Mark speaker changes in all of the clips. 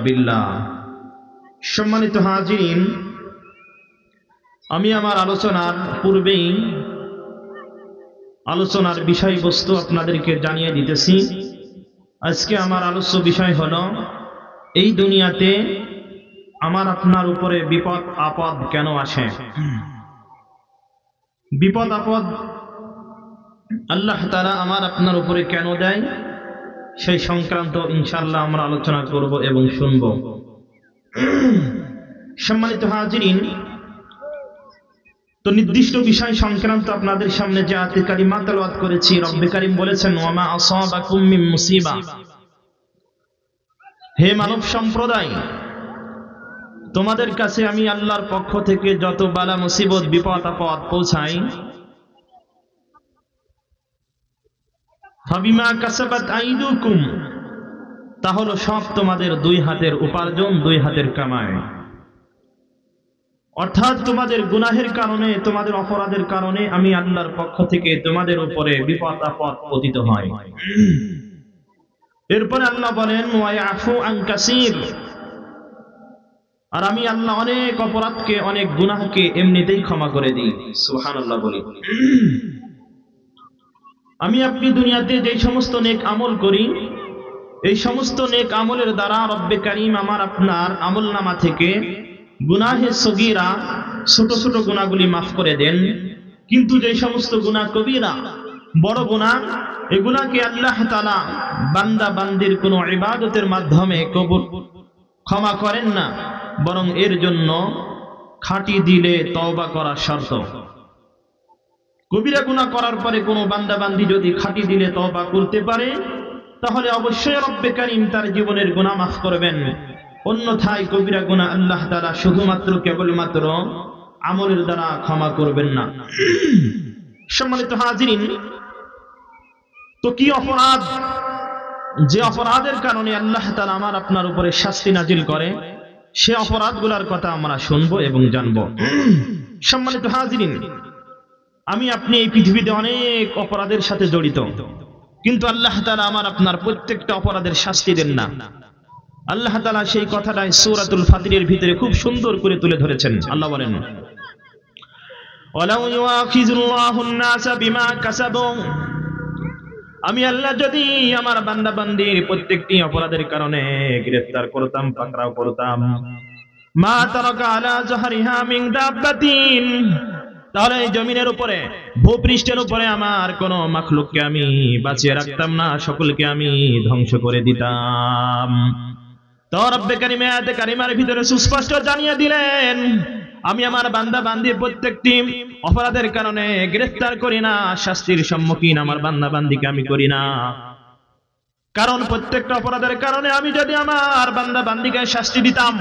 Speaker 1: বিল্লাহ। সম্মানিত হাজিরিন, আমি আমার আলোচনার পূর্বেই আলোচনার বিষয়বস্তু আপনাদেরকে জানিয়ে দিতেছি। আজকে আমার আলোচ্য বিষয় হলো এই দুনিয়াতে আমার আপনার উপরে বিপদ আপদ কেন আসে। বিপদ আপদ আল্লাহ তাআলা আমার আপনার উপরে কেন দেয়, সেই সংক্রান্ত ইনশাআল্লাহ আমরা আলোচনা করব এবং শুনব। সম্মানিত হাজিরিন, তো নির্দিষ্ট বিষয় সংক্রান্ত আপনাদের সামনে যে আয়াতে কারিমা তেলাওয়াত করেছি, রব্বে কারীম বলেছেন ওয়ামা আসাবাকুম মিন মুসিবা, হে মানব সম্প্রদায়, তোমাদের কাছে আমি আল্লাহর পক্ষ থেকে যত বালা মুসিবত বিপদ আপদ পৌঁছাই, ফাবিমা কাসাবাত আইদুকুম, তা হলো সব তোমাদের দুই হাতের উপার্জন, দুই হাতের কামাই। অর্থাৎ তোমাদের গুনাহের কারণে, তোমাদের অপরাধের কারণে আমি আল্লাহর পক্ষ থেকে তোমাদের উপরে বিপদ আপদ পতিত হয়। এরপরে আল্লাহ বলেন ওয়া ইয়াফু আন কাসীর, আর আমি আল্লাহ অনেক অপরাধকে, অনেক গুনাহকে এমনিতেই ক্ষমা করে দিই। সুবহানাল্লাহ বলি। আমি আপনি দুনিয়াতে যে সমস্ত নেক আমল করি, এই সমস্ত নেক আমলের দ্বারা রব্বে কারীম আমার আপনার আমলনামা থেকে গুনাহে সগীরা, ছোট ছোট গুনাহগুলি মাফ করে দেন। কিন্তু যে সমস্ত গুনাহ কবিরা, বড় গুনাহ, এগুলাকে আল্লাহ তাআলা বান্দা বান্দির কোনো ইবাদতের মাধ্যমে কবুল ক্ষমা করেন না, বরং এর জন্য খাঁটি দিলে তওবা করা শর্ত। কবিরা গুনাহ করার পরে কোনো বান্দা বান্দি যদি খাঁটি দিলে তওবা করতে পারে, তাহলে অবশ্যই রব্বে কারীম তার জীবনের গুনাহ মাফ করবেন। অন্যথায় কবিরা গুনাহ আল্লাহ তাআলা শুধুমাত্র কেবলমাত্র আমলের দ্বারা ক্ষমা করবেন না। সম্মানিত হাজিরিন, তো কি অপরাধ, যে অপরাধের কারণে আল্লাহ তাআলা আমার আপনার উপরে শাস্তি নাজিল করে, সে অপরাধগুলোর কথা আমরা শুনবো এবং জানবো। সম্মানিত হাজিরিন, আমি আপনি এই পৃথিবীতে অনেক অপরাধের সাথে জড়িত, কিন্তু আল্লাহ তাআলা আমার আপনার প্রত্যেকটা অপরাধের শাস্তি দেন না। আল্লাহ তাআলা সেই কথাটাই সূরাতুল ফাতিরের ভিতরে খুব সুন্দর করে তুলে ধরেছেন। আল্লাহ বলেন ওয়ালাউ ইউআখিযুল্লাহুন নাসা বিমা কাসাবু, আমি আল্লাহ যদি আমার বান্দা বান্দির প্রত্যেকটি অপরাধের কারণে গ্রেফতার করতাম, পাকড়াও করতাম, মা তারাকা আলা যাহরিহা মিন দাব্বাতিন, তাহলে এই জমিনের উপরে, ভূপৃষ্ঠের উপরে আমার কোন মাখলুককে আমি বাঁচিয়ে রাখতাম না, সকলকে আমি ধ্বংস করে দিতাম। তো রব্বে কারীম আয়াতে কারিমার ভিতরে সুস্পষ্ট জানিয়ে দিলেন, আমি আমার বান্দা বান্দির প্রত্যেকটি অপরাধের কারণে গ্রেফতার করি না, শাস্তির সম্মুখীন আমার বান্দা বান্দিকে আমি করি না। কারণ প্রত্যেকটা অপরাধের কারণে আমি যদি আমার বান্দা বান্দিকে শাস্তি দিতাম,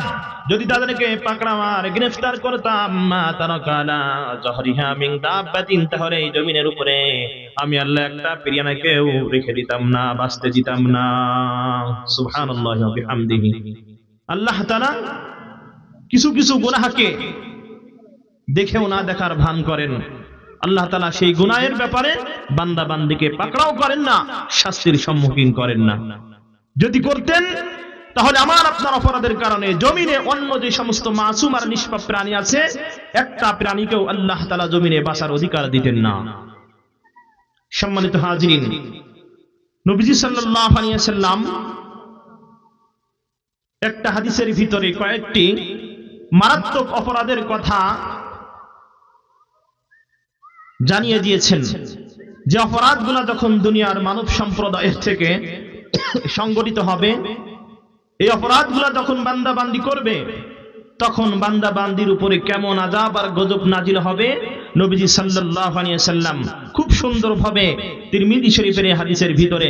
Speaker 1: যদি তাদেরকে পাকড়াও আর গ্রেফতার করতাম, মা তারাকা আলা যাহরিহা মিন দাব্বাতিন, তাহলে এই জমিনের উপরে আমি আল্লাহ একটা প্রিয়ানাকেও রেখে দিতাম না, বাঁচতে দিতাম না। সুবহানাল্লাহি ওয়া বিহামদিহি। আল্লাহ তাআলা কিছু কিছু গুনাহকে দেখেও না দেখার ভান করেন। আল্লাহ তাআলা সেই গুনাহের ব্যাপারে বান্দা বান্দিকে পাকড়াও করেন না, শাস্তির সম্মুখীন করেন না। যদি করতেন, তাহলে আমার আপনার অপরাধের কারণে জমিনে অন্য যে সমস্ত মাসুম আর নিষ্পাপ প্রাণী আছে, একটা প্রাণীকেও আল্লাহ তাআলা জমিনে বাঁচার অধিকার দিতেন না। সম্মানিত হাজিরিন, নবীজি সাল্লাল্লাহু আলাইহি ওয়াসাল্লাম একটা হাদিসের ভিতরে কয়েকটি মারাত্মক অপরাধের কথা জানিয়ে দিয়েছেন, যে অপরাধগুলো যখন দুনিয়ার মানব সম্প্রদায়ের থেকে সংগঠিত হবে, এই অপরাধগুলো যখন বান্দা বান্দি করবে, তখন বান্দা বান্দির উপরে কেমন আযাব আর গজব নাজিল হবে, নবীজি সাল্লাল্লাহু আলাইহি ওয়াসাল্লাম খুব সুন্দরভাবে তিরমিজি শরীফের এই হাদিসের ভিতরে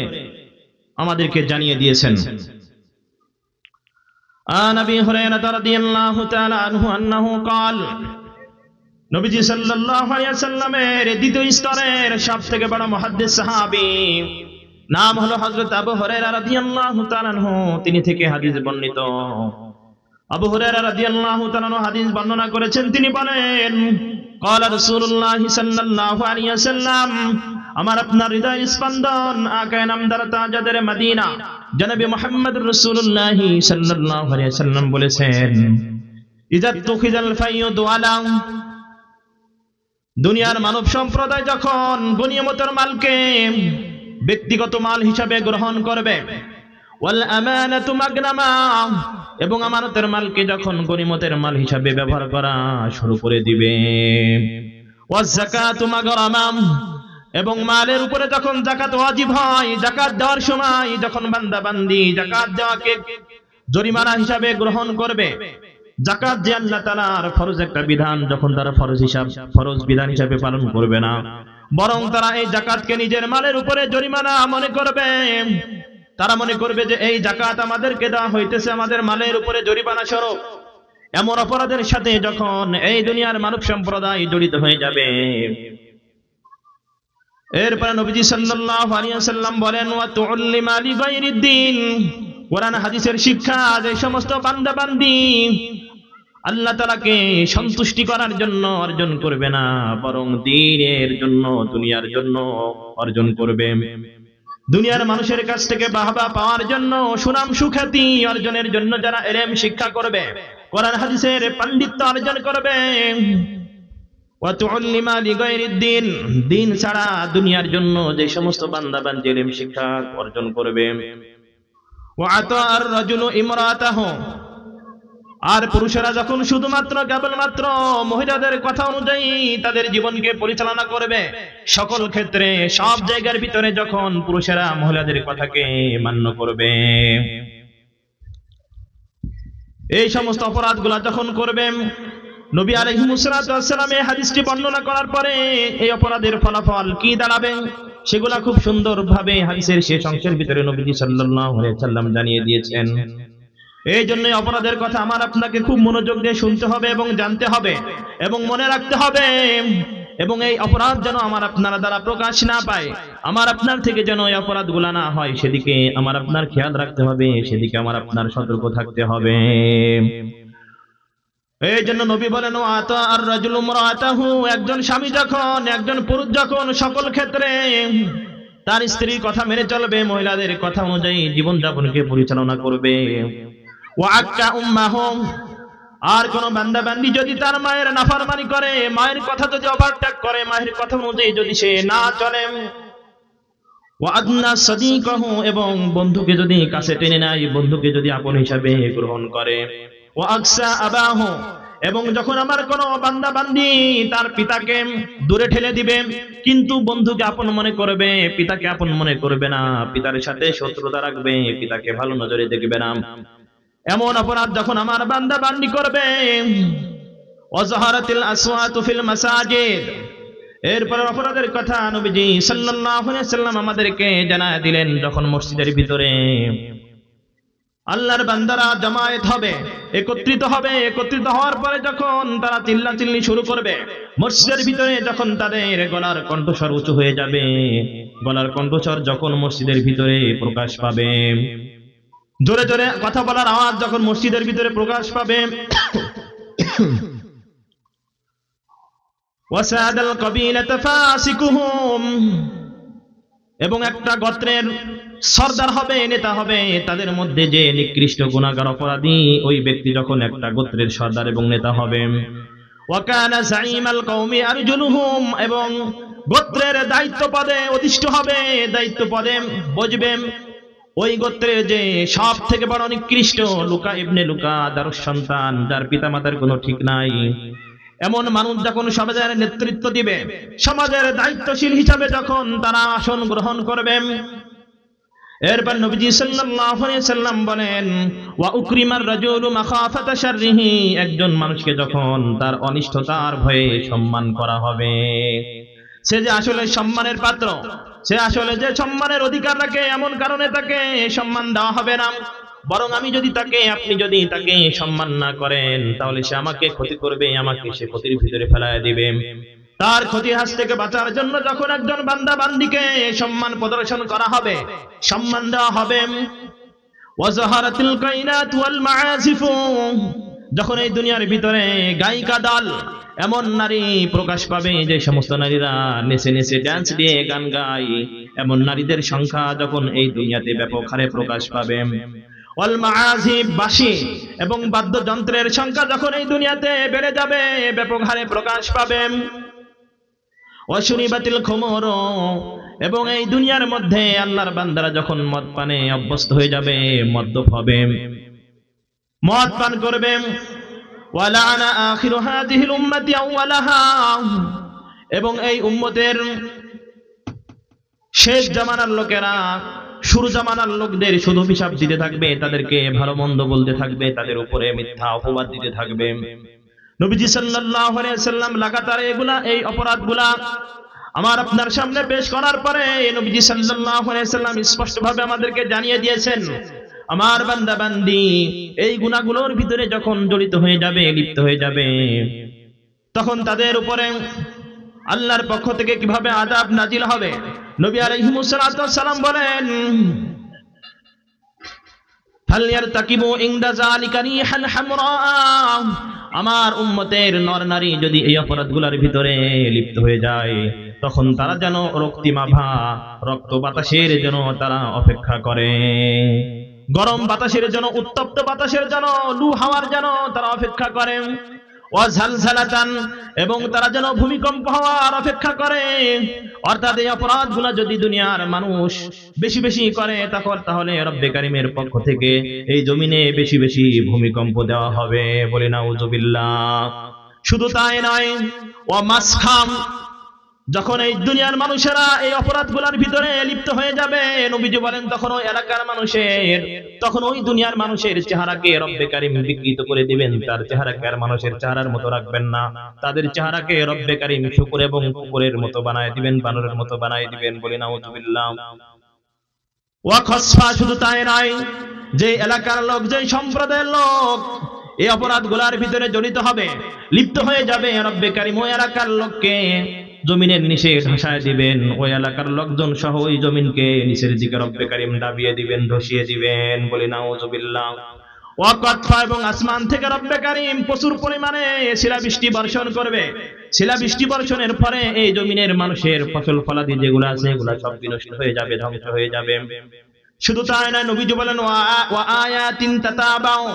Speaker 1: আমাদেরকে জানিয়ে দিয়েছেন। আন আবি হুরায়রা রাদিয়াল্লাহু তাআলা আনহু আন্নাহু ক্বাল, নবীজি সাল্লাল্লাহু আলাইহি ওয়াসাল্লামের দ্বিতীয় স্তরের সবথেকে বড় মুহাদ্দিস সাহাবী নাম হলো হযরত আবু হুরায়রা রাদিয়াল্লাহু তাআলা আনহু, তিনি থেকে হাদিস বর্ণিত। আবু হুরায়রা রাদিয়াল্লাহু তাআলা আনহু হাদিস বর্ণনা করেছেন, তিনি বলেন ক্বালা রাসূলুল্লাহ সাল্লাল্লাহু আলাইহি ওয়াসাল্লাম, আমার আপনার হৃদয় স্পন্দন আকা নামদার তাজাদের মদিনা জনাবে মুহাম্মদুর রাসূলুল্লাহ সাল্লাল্লাহু আলাইহি ওয়াসাল্লাম বলেছেন, ইযা তুখিজাল ফাইয়ুদ আলা, দুনিয়ার মানব সম্প্রদায় যখন গনিমতের মালকে ব্যক্তিগত মাল হিসাবে গ্রহণ করবে, ওয়াল আমানাতু মাগনামা, এবং আমানতের মালকে যখন গনিমতের মাল হিসাবে ব্যবহার করা শুরু করে দিবে, ওয়াজ যাকাতু মাগরামা, এবং মালের উপরে যখন যাকাত ওয়াজিব হয়, যাকাত দেওয়ার সময় যখন বান্দা বান্দি যাকাত দেওয়াকে জরিমানা হিসাবে গ্রহণ করবে, যাকাত যে আল্লাহ তাআলার ফরজ একটা বিধান, যখন তারা ফরজ বিধান হিসাবে পালন করবে না, বরং তারা এই যাকাতকে নিজের মালের উপরে জরিমানা মনে করবে। তারা মনে করবে যে এই যাকাত আমাদেরকে দেওয়া হইতেছে আমাদের মালের উপরে জরিমানা স্বরূপ। এমন অপরাধের সাথে যখন এই দুনিয়ার মানব সম্প্রদায় জড়িত হয়ে যাবে, এরপরে নবীজি সাল্লাল্লাহু আলাইহি ওয়াসাল্লাম বলেন, ওয়া তুল্লিমা লিগাইরিদ দ্বীন, কোরআন হাদিসের শিক্ষা যে সমস্ত বান্দা বান্দি আল্লাহ তাআলাকে সন্তুষ্টি করার জন্য অর্জন করবে না, বরং দ্বীনের জন্য, দুনিয়ার জন্য অর্জন করবে, দুনিয়ার মানুষের কাছ থেকে বাহবা পাওয়ার জন্য, সুনাম সুখ্যাতি অর্জনের জন্য যারা ইলম শিক্ষা করবে, কোরআন হাদিসের পাণ্ডিত্য অর্জন করবে, ওয়া তুল্লিমা লিগাইরিদ দ্বীন, দ্বীন ছাড়া দুনিয়ার জন্য যে সমস্ত বান্দা বান্দি ইলম শিক্ষা অর্জন করবে, ওয়া আতাআর রাজুলু ইমরাতাহু, আর পুরুষেরা যখন শুধুমাত্র কেবলমাত্র মহিলাদের কথা অনুযায়ী তাদের জীবনকে পরিচালনা করবে, সকল ক্ষেত্রে সব জায়গার ভিতরে যখন পুরুষেরা মহিলাদের কথাকে মান্য করবে, এই সমস্ত অপরাধগুলা যখন করবে, নবী আলাইহিস সালাম এই হাদিসটি বর্ণনা করার পরে এই অপরাধের ফলাফল কি দাঁড়াবে সেগুলা খুব সুন্দরভাবে হাদিসের শেষ অংশের ভিতরে নবীজি সাল্লাল্লাহু আলাইহি ওয়াসাল্লাম জানিয়ে দিয়েছেন। এই জন্য অপরাধের কথা আমার আপনাকে খুব মনোযোগ দিয়ে শুনতে হবে এবং জানতে হবে এবং মনে রাখতে হবে, এবং এই অপরাধ যেন আমার আপনার দ্বারা প্রকাশ না পায়, আমার আপনার থেকে যেন এই অপরাধগুলা না হয়, সেদিকে আমার আপনার খেয়াল রাখতে হবে, সেদিকে আমার আপনার সতর্ক থাকতে হবে। এই জন্য নবী বলেন, আতা আর রাজুলু ইমরাতাহু, একজন স্বামী যখন, একজন পুরুষ যখন সকল ক্ষেত্রে তার স্ত্রীর কথা মেনে চলবে, মহিলাদের কথা অনুযায়ী জীবনযাপনকে পরিচালনা করবে, ওয়া আক্কা উম্মাহু, আর কোন বান্দা বান্দি যদি তার মায়ের নাফরমানি করে, মায়ের কথা যদি ওভারটেক করে, মায়ের কথা অনুযায়ী যদি সে না চলে, ওয়া আদনা সাদিকাহু, এবং বন্ধুকে যদি কাছে টেনে নেয়, বন্ধুকে যদি আপন হিসাবে গ্রহণ করে, ওয়া আকসা আবাহু, এবং যখন আমার কোন বান্দা বান্দি তার পিতাকে দূরে ঠেলে দিবে কিন্তু বন্ধুকে আপন মনে করবে, পিতাকে আপন মনে করবে না, পিতার সাথে শত্রুতা রাখবে, পিতাকে ভালো নজরে দেখবে না, এমন অপরাধ যখন আমার বান্দা বান্দি করবে, ওয়াজাহারাতিল আসওয়াতু ফিল মাসাজিদ, এরপর অপরাধের কথা নবীজি সাল্লাল্লাহু আলাইহি ওয়াসাল্লাম আমাদেরকে জানায় দিলেন, যখন মসজিদের ভিতরে আল্লাহর বান্দারা জামায়াত হবে, একত্রিত হবে, একত্রিত হওয়ার পরে যখন তারা চিল্লাচিল্লি শুরু করবে, মসজিদের ভিতরে যখন তাদের গলার কণ্ঠস্বর উঁচু হয়ে যাবে, গলার কণ্ঠস্বর যখন মসজিদের ভিতরে প্রকাশ পাবে, জোরে জোরে কথা বলার আওয়াজ যখন মসজিদের ভিতরে প্রকাশ পাবে, ওয়াসাদাল কাবিলাতা ফাসিকুহুম, এবং একটা গোত্রের সরদার হবে, নেতা হবে, তাদের মধ্যে যে নিকৃষ্ট গুনাহগার অপরাধী ওই ব্যক্তি যখন একটা গোত্রের সরদার এবং নেতা হবে, ওয়া কানা যাইমাল কওমি আরজুলুহুম, এবং গোত্রের দায়িত্ব পদে অধিষ্ঠ হবে, দায়িত্ব পদে বসবে ওই গোত্রের যে সব থেকে বড় নিকৃষ্ট লুকা ইবনে লুকা, দারুস সন্তান, যার পিতামাতার কোনো ঠিক নাই, এমন মানুষ যখন সমাজের নেতৃত্ব দিবে, সমাজের দায়িত্বশীল হিসাবে যখন তারা আসন গ্রহণ করবে, এরপর নবীজি সাল্লাল্লাহু আলাইহি ওয়াসাল্লাম বলেন, ওয়া উকরিমার রাজুলু মাখাফাতা শাররিহি, একজন মানুষকে যখন তার অনিষ্টতার ভয়ে সম্মান করা হবে, সে যে আসলে সম্মানের পাত্র, সে আসলে যে সম্মানের অধিকার রাখে, এমন কারণে তাকে সম্মান দেওয়া হবে না, বরং আমি যদি তাকে, আপনি যদি তাকে সম্মান না করেন, তাহলে সে আমাকে ক্ষতি করবে, আমাকে সে ক্ষতির ভিতরে ফেলায় দিবে। তার ক্ষতির হাত থেকে বাঁচার জন্য যখন একজন বান্দা বান্দিকে সম্মান প্রদর্শন করা হবে, সম্মান দেওয়া হবে, ওয়াজাহারাতিল কাইনাত ওয়াল মাআসিফু, যখন এই দুনিয়ার ভিতরে গায়িকা দল এমন নারী প্রকাশ পাবে যে সমস্ত নারীরা নেচে নেচে ডান্স দিয়ে গান গায়, এমন নারীদের সংখ্যা যখন এই দুনিয়াতে ব্যাপক হারে প্রকাশ পাবে, ওয়াল মাআজিব বাঁশি এবং বাদ্যযন্ত্রের সংখ্যা যখন এই দুনিয়াতে বেড়ে যাবে, ব্যাপক হারে প্রকাশ পাবে, ওয়াশুরিবাতিল খুমুর এবং এই দুনিয়ার মধ্যে আল্লাহর বান্দারা যখন মদ পানে অভ্যস্ত হয়ে যাবে, মদ্যপ হবে, মদ পান করবে, ওয়ালানা আখিরু হাযিহিল উম্মতি আউওয়ালাহা এবং এই উম্মতের শেষ জামানার লোকেরা শুরু জামানার লোকদের শুধু হিসাব দিতে থাকবে, তাদেরকে ভালো মন্দ বলতে থাকবে, তাদের উপরে মিথ্যা অপবাদ দিতে থাকবে। নবীজি সাল্লাল্লাহু আলাইহি ওয়াসাল্লাম লাগাতার এই অপরাধগুলা আমার আপনার সামনে পেশ করার পরে নবীজি সাল্লাল্লাহু আলাইহি ওয়াসাল্লাম স্পষ্টভাবে আমাদেরকে জানিয়ে দিয়েছেন, আমার বান্দা বান্দি এই গুনাহগুলোর ভিতরে যখন জড়িত হয়ে যাবে, লিপ্ত হয়ে যাবে, তখন তাদের উপরে আল্লাহর পক্ষ থেকে কিভাবে আযাব নাজিল হবে। নবী আলাইহিস সালাম বলেন, ফালইয়ারতাকিবু ইনদা যালিকা রিহান হামরা, আমার উম্মতের নর নারী যদি এই অপরাধগুলোর ভিতরে লিপ্ত হয়ে যায়, তখন তারা যেন রক্তিমাভা রক্ত বাতাসের জন্য তারা অপেক্ষা করে, গরম বাতাসের জন্য, উত্তপ্ত বাতাসের জন্য, লু হাওয়ার জন্য তারা অপেক্ষা করে, ওয়াঝালঝালাতান এবং তারা যেন ভূমিকম্প হওয়ার অপেক্ষা করে। অর্থাৎ এই অপরাধগুলো যদি দুনিয়ার মানুষ বেশি বেশি করে, তাহলে রব্বে কারিমের পক্ষ থেকে এই জমিনে বেশি বেশি ভূমিকম্প দেওয়া হবে, বলি নাউযুবিল্লাহ। শুধু তাই নয়, ওয়া মাসখাম, যখন এই দুনিয়ার মানুষেরা এই অপরাধগুলোর ভিতরে লিপ্ত হয়ে যাবে, নবীজি বলেন তখন ওই এলাকার মানুষের, তখন ওই দুনিয়ার মানুষের চেহারাকে রব্বে কারিম বিকৃত করে দিবেন, তার চেহারাকে আর মানুষের চেহারার মতো রাখবেন না, তাদের চেহারাকে রব্বে কারিম শুকর এবং কুকুরের মতো বানায় দিবেন, বানরের মতো বানায় দিবেন, বলি নাউযুবিল্লাহ। ওয়া খাসফা, শুধু তাই নয়, যে এলাকার লোক, যে সম্প্রদায়ের লোক এই অপরাধগুলোর ভিতরে জড়িত হবে, লিপ্ত হয়ে যাবে, রব্বে কারিম ওই এলাকার লোককে জমিনের নিচে ধসায় দিবেন, ওই এলাকার লোকজন সহ ওই জমিনকে নিচের দিকে রব্বে কারিম দাবিয়ে দিবেন, ধসিয়ে দিবেন, বলি নাউযুবিল্লাহ। ওয়াকাতফা, এবং আসমান থেকে রব্বে কারিম প্রচুর পরিমাণে শিলাবৃষ্টি বর্ষণ করবে, শিলাবৃষ্টি বর্ষণের পরে এই জমিনের মানুষের ফসল ফলাদি যেগুলো আছে এগুলা সব বিনষ্ট হয়ে যাবে, ধ্বংস হয়ে যাবে। শুধু তাই নয়, নবীজি বলেন, ওয়া আয়াতিন তাতাবাউ,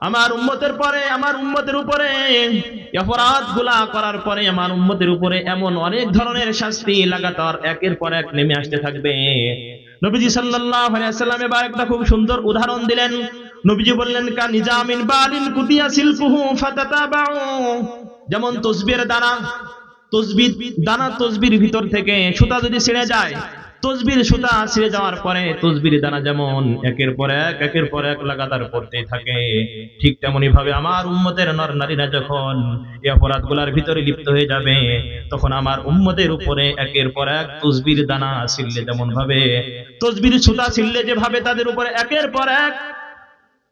Speaker 1: আমার উম্মতের পরে, আমার উম্মতের উপরে অপরাধগুলা করার পরে আমার উম্মতের উপরে এমন অনেক ধরনের শাস্তি লাগাতার একের পর এক নেমে আসতে থাকবে। নবীজি সাল্লাল্লাহু আলাইহি ওয়াসাল্লাম এবার একটা খুব সুন্দর উদাহরণ দিলেন। নবীজি বললেন, কা নিজামিন বালিন কুতিয়া শিলকুহু ফাতাতাবাউ, যেমন তসবির দানা, তসবির ভিতর থেকে সুতা যদি ছিঁড়ে যায়, তসবির সুতা ছিঁড়ে যাওয়ার পরে তসবির দানা যেমন একের পর এক লাগাতার পড়তেই থাকে, ঠিক তেমনি ভাবে আমার উম্মতের নর নারীরা যখন এই অপরাধগুলোর ভিতরে লিপ্ত হয়ে যাবে, তখন আমার উম্মতের উপরে একের পর এক তসবির দানা ছিঁড়লে যেমন ভাবে, তসবির সুতা ছিঁড়লে যেভাবে তাদের উপরে একের পর এক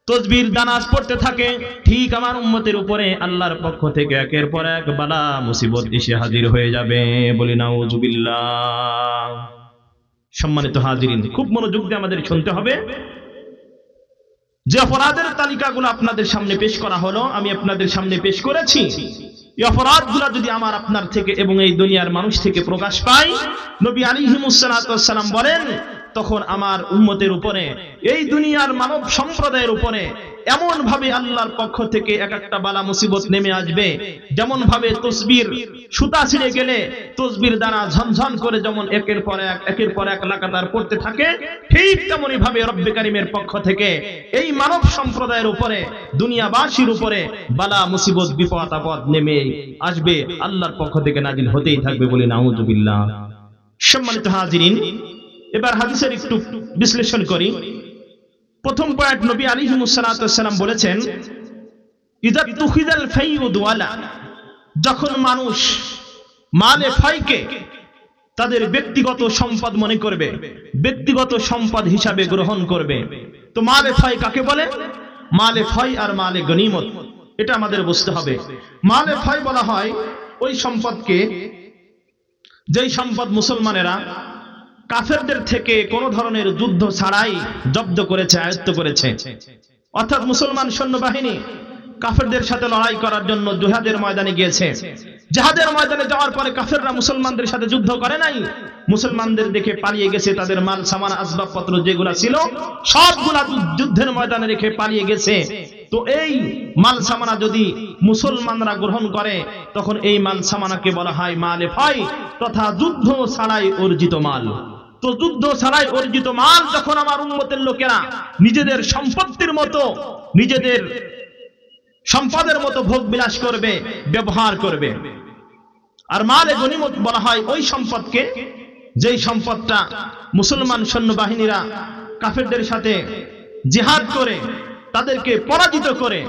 Speaker 1: তসবির দানা পড়তে থাকে, ঠিক আমার উম্মতের উপরে আল্লাহর পক্ষ থেকে একের পর এক বালা মুসিবত এসে হাজির হয়ে যাবে, বলি নাউযুবিল্লাহ। সম্মানিত হাজিরিন, খুব মনোযোগ দিয়ে আমাদের শুনতে হবে। যে অপরাধের তালিকাগুলো আপনাদের সামনে পেশ করা হলো, আমি আপনাদের সামনে পেশ করেছি, এই অপরাধগুলো যদি আমার আপনার থেকে এবং এই দুনিয়ার মানুষ থেকে প্রকাশ পায়, নবী আলাইহিস সালাম বলেন, তখন আমার উম্মতের উপরে, এই দুনিয়ার মানব সম্প্রদায়ের উপরে এমন ভাবে আল্লাহর পক্ষ থেকে এক একটা বালা মুসিবত নেমে আসবে, যেমন ভাবে তসবির সুতা ছিঁড়ে গেলে তসবির দানা ঝনঝন করে যেমন একের পর এক লাগাতার পড়তে থাকে, ঠিক তেমনি ভাবে রব্বে কারিমের পক্ষ থেকে এই মানব সম্প্রদায়ের উপরে, দুনিয়াবাসীর উপরে বালা মুসিবত বিপদ আপদ নেমে আসবে, আল্লাহর পক্ষ থেকে নাজিল হতেই থাকবে, বলি নাউযুবিল্লাহ। সম্মানিত হাজিরিন, এবার হাদিসের একটু বিশ্লেষণ করি। প্রথম পয়েন্ট, নবী আলাইহিস সালাম বলেছেন, ইযা তুখিযাল ফাইউ দুআলা, যখন মানুষ মালে ফাইকে তাদের ব্যক্তিগত সম্পদ মনে করবে, ব্যক্তিগত সম্পদ হিসাবে গ্রহণ করবে। তো মালে ফাই কাকে বলে? মালে ফাই আর মালে গনিমত, এটা আমাদের বুঝতে হবে। মালে ফাই বলা হয় ওই সম্পদকে, যেই সম্পদ মুসলমানেরা কাফেরদের থেকে কোন ধরনের যুদ্ধ ছাড়াই জব্দ করেছে, আয়ত্ত করেছে। অর্থাৎ মুসলমান সৈন্যবাহিনী কাফেরদের সাথে লড়াই করার জন্য জিহাদের ময়দানে গিয়েছে। জিহাদের ময়দানে যাওয়ার পরে কাফেররা মুসলমানদের সাথে যুদ্ধ করে নাই, মুসলমানদের দেখে পালিয়ে গেছে। তাদের মাল সামান আসবাবপত্র যেগুলা ছিল সবগুলা যুদ্ধের ময়দানে রেখে পালিয়ে গেছে। তো এই মাল সামানা যদি মুসলমানরা গ্রহণ করে তখন এই মাল সামানাকে বলা হয় মালে ফাই, তথা যুদ্ধ ছাড়াই অর্জিত মাল। তো যুদ্ধ ছাড়াই অর্জিত মাল যখন আমার উম্মতের লোকেরা নিজেদের সম্পত্তির মতো, নিজেদের সম্পদের মতো ভোগ বিলাস করবে, ব্যবহার করবে। আর মালে গনিমত বলা হয় ওই সম্পদকে যেই সম্পদটা মুসলমান সৈন্যবাহিনীরা কাফেরদের সাথে জিহাদ করে তাদেরকে পরাজিত করে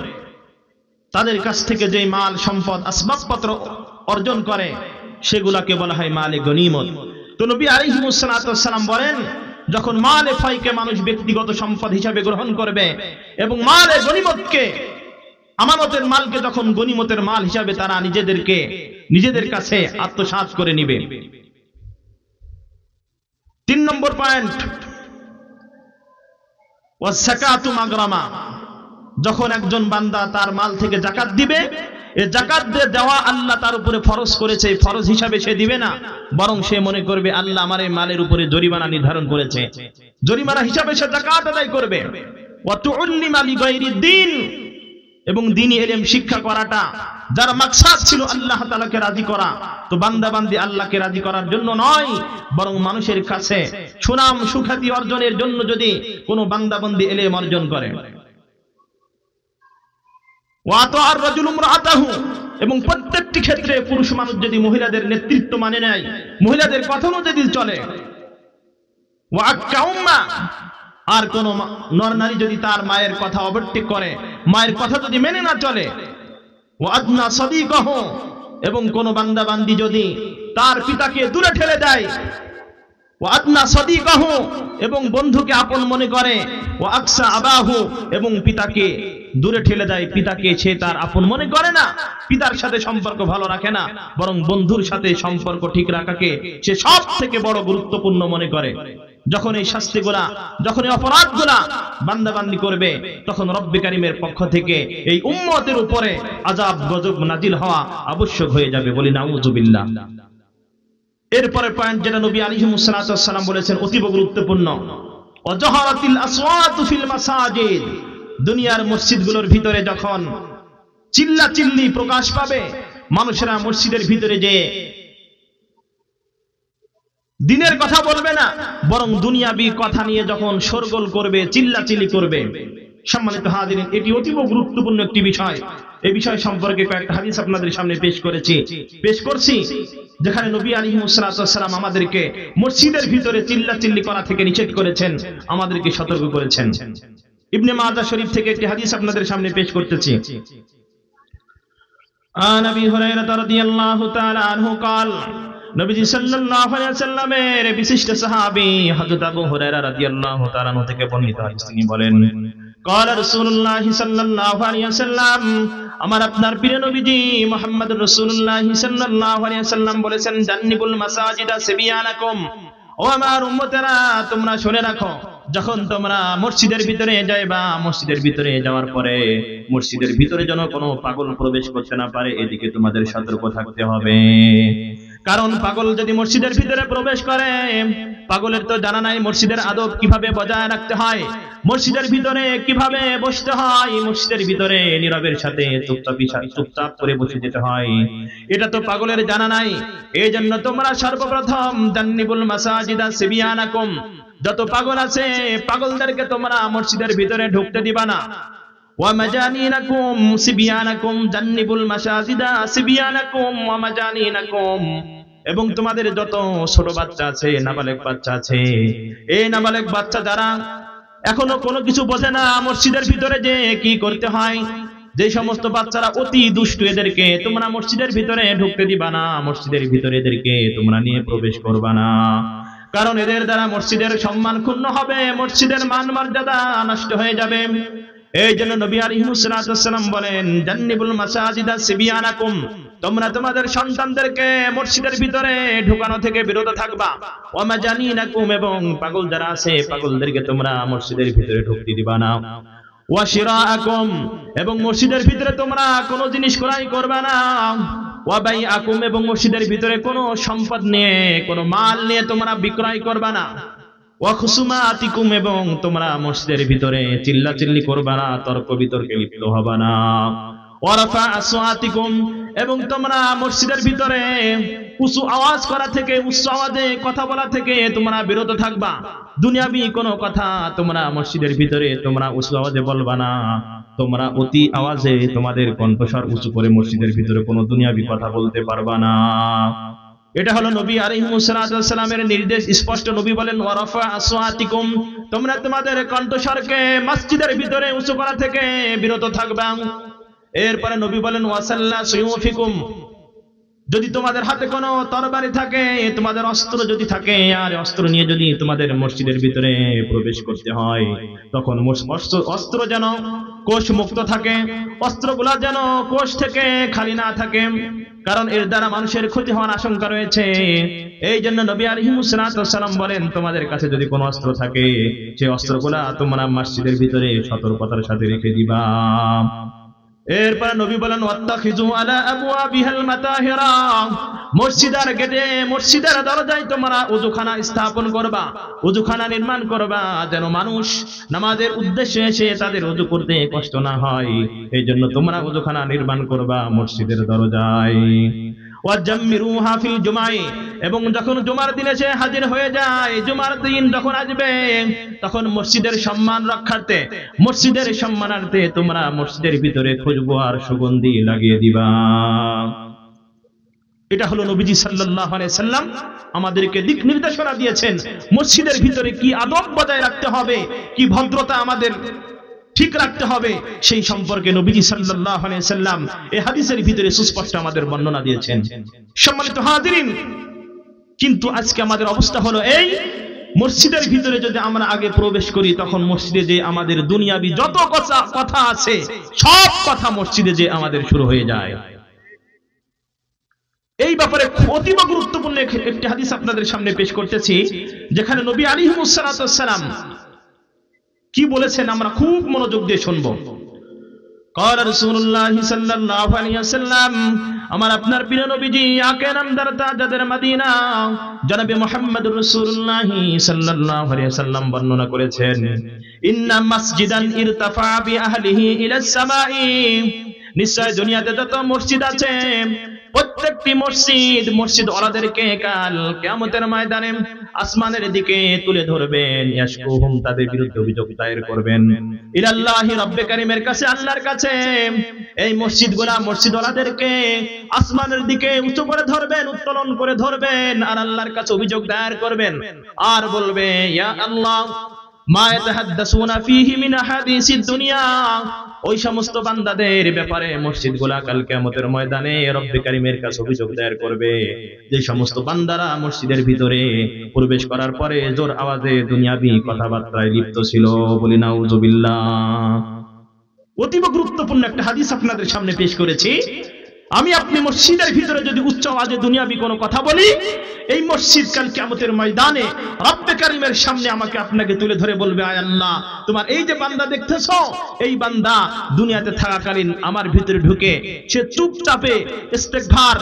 Speaker 1: তাদের কাছ থেকে যেই মাল সম্পদ আসবাবপত্র অর্জন করে সেগুলাকে বলা হয় মালে গনিমত। তো নবী আলাইহিস সালাম বলেন, যখন মালে ফাইকে মানুষ ব্যক্তিগত সম্পদ হিসাবে গ্রহণ করবে এবং মালে গনিমতকে, আমানতের মালকে যখন গনিমতের মাল হিসাবে তারা নিজেদের কাছে আত্মসাৎ করে নিবে। 3 নম্বর পয়েন্ট, ওয়াসাকাতু মাগরামা, যখন একজন বান্দা তার মাল থেকে যাকাত দিবে, এই যাকাত দেওয়া আল্লাহ তার উপরে ফরজ করেছে, ফরজ হিসাবে সে দিবে না, বরং সে মনে করবে আল্লাহ আমার এই মালের উপরে জরিমানা নির্ধারণ করেছে, জরিমানা হিসাবে সে যাকাত আদায় করবে। ওয়া তুউল্লিমা লিগাইরিদ দ্বীন, এবং দ্বীনি ইলম শিক্ষা করাটা যার মাকসাদ ছিল আল্লাহ তাআলাকে রাজি করা, তো বান্দা বান্দি আল্লাহকে রাজি করার জন্য নয়, বরং মানুষের কাছে সুনাম সুখ্যাতি অর্জনের জন্য যদি কোনো বান্দা বান্দি ইলম অর্জন করে। ওয়া তাআর রাজুলু ইমরাআতাহু, এবং প্রত্যেকটি ক্ষেত্রে পুরুষ মানুষ যদি মহিলাদের নেতৃত্ব মানে নেয়, মহিলাদের কথা অনুযায়ী চলে। ওয়া আক্কা উম্মা, আর কোন নর নারী যদি তার মায়ের কথা অবহেলা করে, মায়ের কথা যদি মেনে না চলে। ওয়া আদনা সাদিকাহু, এবং কোন বান্দা বান্দি যদি তার পিতাকে দূরে ঠেলে দেয়। ওয়া আদনা সাদিকাহু, এবং বন্ধুকে আপন মনে করে। ওয়া আকসা আবাহু, এবং পিতাকে দূরে ঠেলে দেয়, পিতাকে সে তার আপন মনে করে না, পিতার সাথে সম্পর্ক ভালো রাখে না, বরং বন্ধুর সাথে সম্পর্ক ঠিক রাখাকে সে সব থেকে বড় গুরুত্বপূর্ণ মনে করে। যখন এই শাস্তিগুলা, যখন এই অপরাধগুলা বান্দা বান্দি করবে, তখন রব্বে কারীমের পক্ষ থেকে এই উম্মতের উপরে আযাব গজব নাজিল হওয়া আবশ্যক হয়ে যাবে, বলি নাউযুবিল্লাহ। এরপরে পয়েন্ট যেটা নবী আলাইহিস সালাম বলেছেন অতীব গুরুত্বপূর্ণ, ওয়াজাহারাতিল আসওয়াতু ফিল মাসাজিদ, দুনিয়ার মসজিদগুলোর ভিতরে যখন চিল্লা চিল্লি প্রকাশ পাবে, মানুষেরা মসজিদের ভিতরে যে দিনের কথা বলবে না, বরং দুনিয়াবি কথা নিয়ে যখন শোরগোল করবে, চিল্লাচিল্লি করবে। সম্মানিত হাজিরিন, এটি অতীব গুরুত্বপূর্ণ একটি বিষয়। এই বিষয় সম্পর্কে কয়েকটা হাদিস আপনাদের সামনে পেশ করছি, যেখানে নবী আলাইহিস সালাম আমাদেরকে মসজিদের ভিতরে চিল্লাচিল্লি করা থেকে নিষেধ করেছেন, আমাদেরকে সতর্ক করেছেন। ইবনে মাজাহ শরীফ থেকে একটি হাদিস আপনাদের সামনে পেশ করতেছি। আন আবি হুরায়রা রাদিয়াল্লাহু তাআলা আনহু قال, নবীজি সাল্লাল্লাহু আলাইহি ওয়াসাল্লামের বিশিষ্ট সাহাবী হযরত আবু হুরায়রা রাদিয়াল্লাহু তাআলা আনহু থেকে বর্ণিত হাদিস, তিনি বলেন, قال রাসূলুল্লাহ সাল্লাল্লাহু আলাইহি ওয়াসাল্লাম, আমার আপনার প্রিয় নবীজি মুহাম্মদ রাসূলুল্লাহ সাল্লাল্লাহু আলাইহি ওয়াসাল্লাম বলেছেন, জান্নিবুল মাসাজিদা সিবিয়ানাকুম, ও আমার উম্মতেরা তোমরা শুনে রাখো, যখন তোমরা মসজিদের ভিতরে যাইবা, মসজিদের ভিতরে যাওয়ার পরে মসজিদের ভিতরে যেন কোনো পাগল প্রবেশ করতে না পারে, এদিকে তোমাদের সতর্ক থাকতে হবে। কারণ পাগল যদি মসজিদের ভিতরে প্রবেশ করে, পাগলের তো জানা নাই মসজিদের আদব কিভাবে বজায় রাখতে হয়, মসজিদের ভিতরে কিভাবে বসতে হয়, মসজিদের ভিতরে নীরবের সাথে চুপচাপ করে বসে যেতে হয়, এটা তো পাগলের জানা নাই। এই জন্য তোমরা সর্বপ্রথম জান্নিবুল মাসাজিদা সিবিয়ানাকুম, যত পাগল আছে পাগলদেরকে তোমরা মসজিদের ভিতরে ঢুকতে দিবা না। ওয়া মাজানিনাকুম সিবিয়ানাকুম, জান্নিবুল মাসাজিদা সিবিয়ানাকুম ওয়া মাজানিনাকুম, এবং তোমাদের যত ছোট বাচ্চা আছে, নাবালেগ বাচ্চা আছে, এই নাবালেগ বাচ্চা যারা এখনো কোনো কিছু বোঝে না মসজিদের ভিতরে যে কি করতে হয়, যে সমস্ত বাচ্চারা অতি দুষ্টু, এদেরকে তোমরা মসজিদের ভিতরে ঢুকতে দিবা না, মসজিদের ভিতরে এদেরকে তোমরা নিয়ে প্রবেশ করবা না। কারণ এদের দ্বারা মসজিদের সম্মান ক্ষুণ্ণ হবে, মসজিদের মান মর্যাদা নষ্ট হয়ে যাবে। এই জন্য নবী আলাইহিস সালাম বলেন, জান্নিবুল মাসাজিদা সিবিয়ানাকুম, তোমরা তোমাদের সন্তানদেরকে মসজিদের ভিতরে ঢোকানো থেকে বিরত থাকবা। ওয়া মাজানিনাকুম, এবং পাগল যারা আছে পাগলদেরকে তোমরা মসজিদের ভিতরে ঢুকতে দিবা না। ওয়া শিরাআকুম, এবং মসজিদের ভিতরে তোমরা কোনো জিনিস ক্রয় করবে না। ওয়া বাইআকুম, এবং মসজিদের ভিতরে কোনো সম্পদ নিয়ে, কোনো মাল নিয়ে তোমরা বিক্রয় করবে না। ওয়া খুসুমাতিকুম, এবং তোমরা মসজিদের ভিতরে চিল্লাচিল্লি করবে না, তর্ক বিতর্কে লিপ্ত হবে না। ওয়া রাফা আসওয়াতিকুম, এবং তোমরা মসজিদের ভিতরে উঁচু আওয়াজ করা থেকে, উচ্চ আওয়াজে কথা বলা থেকে তোমরা বিরত থাকবা। দুনিয়াবি কোনো কথা তোমরা মসজিদের ভিতরে তোমরা উঁচু আওয়াজে বলবা না। তোমরা অতি আওয়াজে তোমাদের কণ্ঠস্বর উঁচু করে মসজিদের ভিতরে কোনো দুনিয়াবি কথা বলতে পারবা না। এটা হলো নবী আলাইহিস সালামের নির্দেশ স্পষ্ট। নবী বলেন ওয়া রাফা আসওয়াতিকুম, তোমরা তোমাদের কণ্ঠস্বরকে মসজিদের ভিতরে উঁচু করা থেকে বিরত থাকবা। এরপরে নবী বলেন ওয়াসাল্লা সুয়ুফিকুম, যদি তোমাদের হাতে কোনো তরবারি থাকে, তোমাদের অস্ত্র যদি থাকে, আর অস্ত্র নিয়ে যদি তোমাদের মসজিদের ভিতরে প্রবেশ করতে হয়, তখন অস্ত্র যেন কোষ মুক্ত থাকে, অস্ত্রগুলা যেন কোষ থেকে খালি না থাকে, কারণ এর দ্বারা মানুষের ক্ষতি হওয়ার আশঙ্কা রয়েছে। এই জন্য নবী আলাইহিস সালাম বলেন তোমাদের কাছে যদি কোনো অস্ত্র থাকে, সেই অস্ত্রগুলা তোমরা মসজিদের ভিতরে সতর্কতার সাথে রেখে দিবা। এরপর নবী বলেন ওয়াত্তাখিযু আলা আবওয়াবিহাল মাতাহিরা, মসজিদের গেটে, মসজিদের দরজায় তোমরা ওযুখানা স্থাপন করবা, ওযুখানা নির্মাণ করবা, যেন মানুষ নামাজের উদ্দেশ্যে এসে তাদের ওযু করতে কষ্ট না হয়। এই জন্য তোমরা ওযুখানা নির্মাণ করবা মসজিদের দরজায়। ওয়াজাম্মিরুহা ফিল জুমাই, এবং যখন জুমার দিন এসে হাজির হয়ে যায়, জুমার দিন যখন আসবে, তখন মসজিদের সম্মান রক্ষার্থে, মসজিদের সম্মানার্থে তোমরা মসজিদের ভিতরে খুশবু আর সুগন্ধি লাগিয়ে দিবা। এটা হলো নবীজি সাল্লাল্লাহু আলাইহি সাল্লাম আমাদেরকে দিক নির্দেশনা দিয়েছেন মসজিদের ভিতরে কি আদব বজায় রাখতে হবে, কি ভদ্রতা আমাদের ঠিক রাখতে হবে, সেই সম্পর্কে নবীজি সাল্লাল্লাহু আলাইহি সাল্লাম এই হাদিসের ভিতরে সুস্পষ্ট আমাদের বর্ণনা দিয়েছেন। সম্মানিত হাজিরিন, কিন্তু আজকে আমাদের অবস্থা হলো এই, মসজিদের ভিতরে যদি আমরা আগে প্রবেশ করি, তখন মসজিদে যে আমাদের দুনিয়াবি যত কথা আছে সব কথা মসজিদে যে আমাদের শুরু হয়ে যায়। এই ব্যাপারে অতীব গুরুত্বপূর্ণ একটি হাদিস আপনাদের সামনে পেশ করতেছি, যেখানে নবী আলাইহিস সালাম কি বলেছেন আমরা খুব মনোযোগ দিয়ে শুনবো। قال رسول الله صلى الله عليه وسلم, আমার আপনার প্রিয় নবীজি আকে নামদার তাজাদের মদিনা জনাবে মুহাম্মদুর রাসূলুল্লাহ সাল্লাল্লাহু আলাইহি ওয়াসাল্লাম বর্ণনা করেছেন, ইন্না মাসজিদান ইরতাফা বি আহলিহি ইলাস সামাই, নিশ্চয় দুনিয়াতে যত মসজিদ আছে প্রত্যেকটি মসজিদ ওয়ালাদেরকে কাল কিয়ামতের ময়দানে আসমানের দিকে তুলে ধরবেন। ইয়াশকুহুম, তাদের বিরুদ্ধে অভিযোগ দায়ের করবেন। ইলাল্লাহি রাব্বে কারীমের কাছে, আল্লাহর কাছে এই মসজিদগুলা মসজিদ ওয়ালাদেরকে আসমানের দিকে উঁচু করে ধরবেন, উত্তোলন করে ধরবেন, আর আল্লাহর কাছে অভিযোগ দায়ের করবেন, আর বলবে ইয়া আল্লাহ মা ইয়াতাহাদ্দাসুনা ফীহি মিন আহাদিসিদ দুনিয়া, ওই সমস্ত বান্দাদের ব্যাপারে মসজিদগুলা কাল কিয়ামতের ময়দানে রব্বে কারীমের কাছে অভিযোগ দায়ের করবে, যে সমস্ত বান্দারা মসজিদের ভিতরে প্রবেশ করার পরে জোর আওয়াজে দুনিয়াবি কথাবার্তায় লিপ্ত ছিল। বলি নাউযুবিল্লাহ। অতীব গুরুত্বপূর্ণ একটা হাদিস আপনাদের সামনে পেশ করেছি। আমি আপনি মসজিদের ভিতরে যদি উচ্চ আওয়াজে দুনিয়াবি কোনো কথা বলি, এই মসজিদ কাল কিয়ামতের ময়দানে রব্বে কারীমের সামনে আমাকে আপনাকে তুলে ধরে বলবে, আয় আল্লাহ, তোমার এই যে বান্দা দেখতেছো, এই বান্দা দুনিয়াতে থাকাকালীন আমার ভিতরে ঢুকে সে চুপচাপে ইস্তেগফার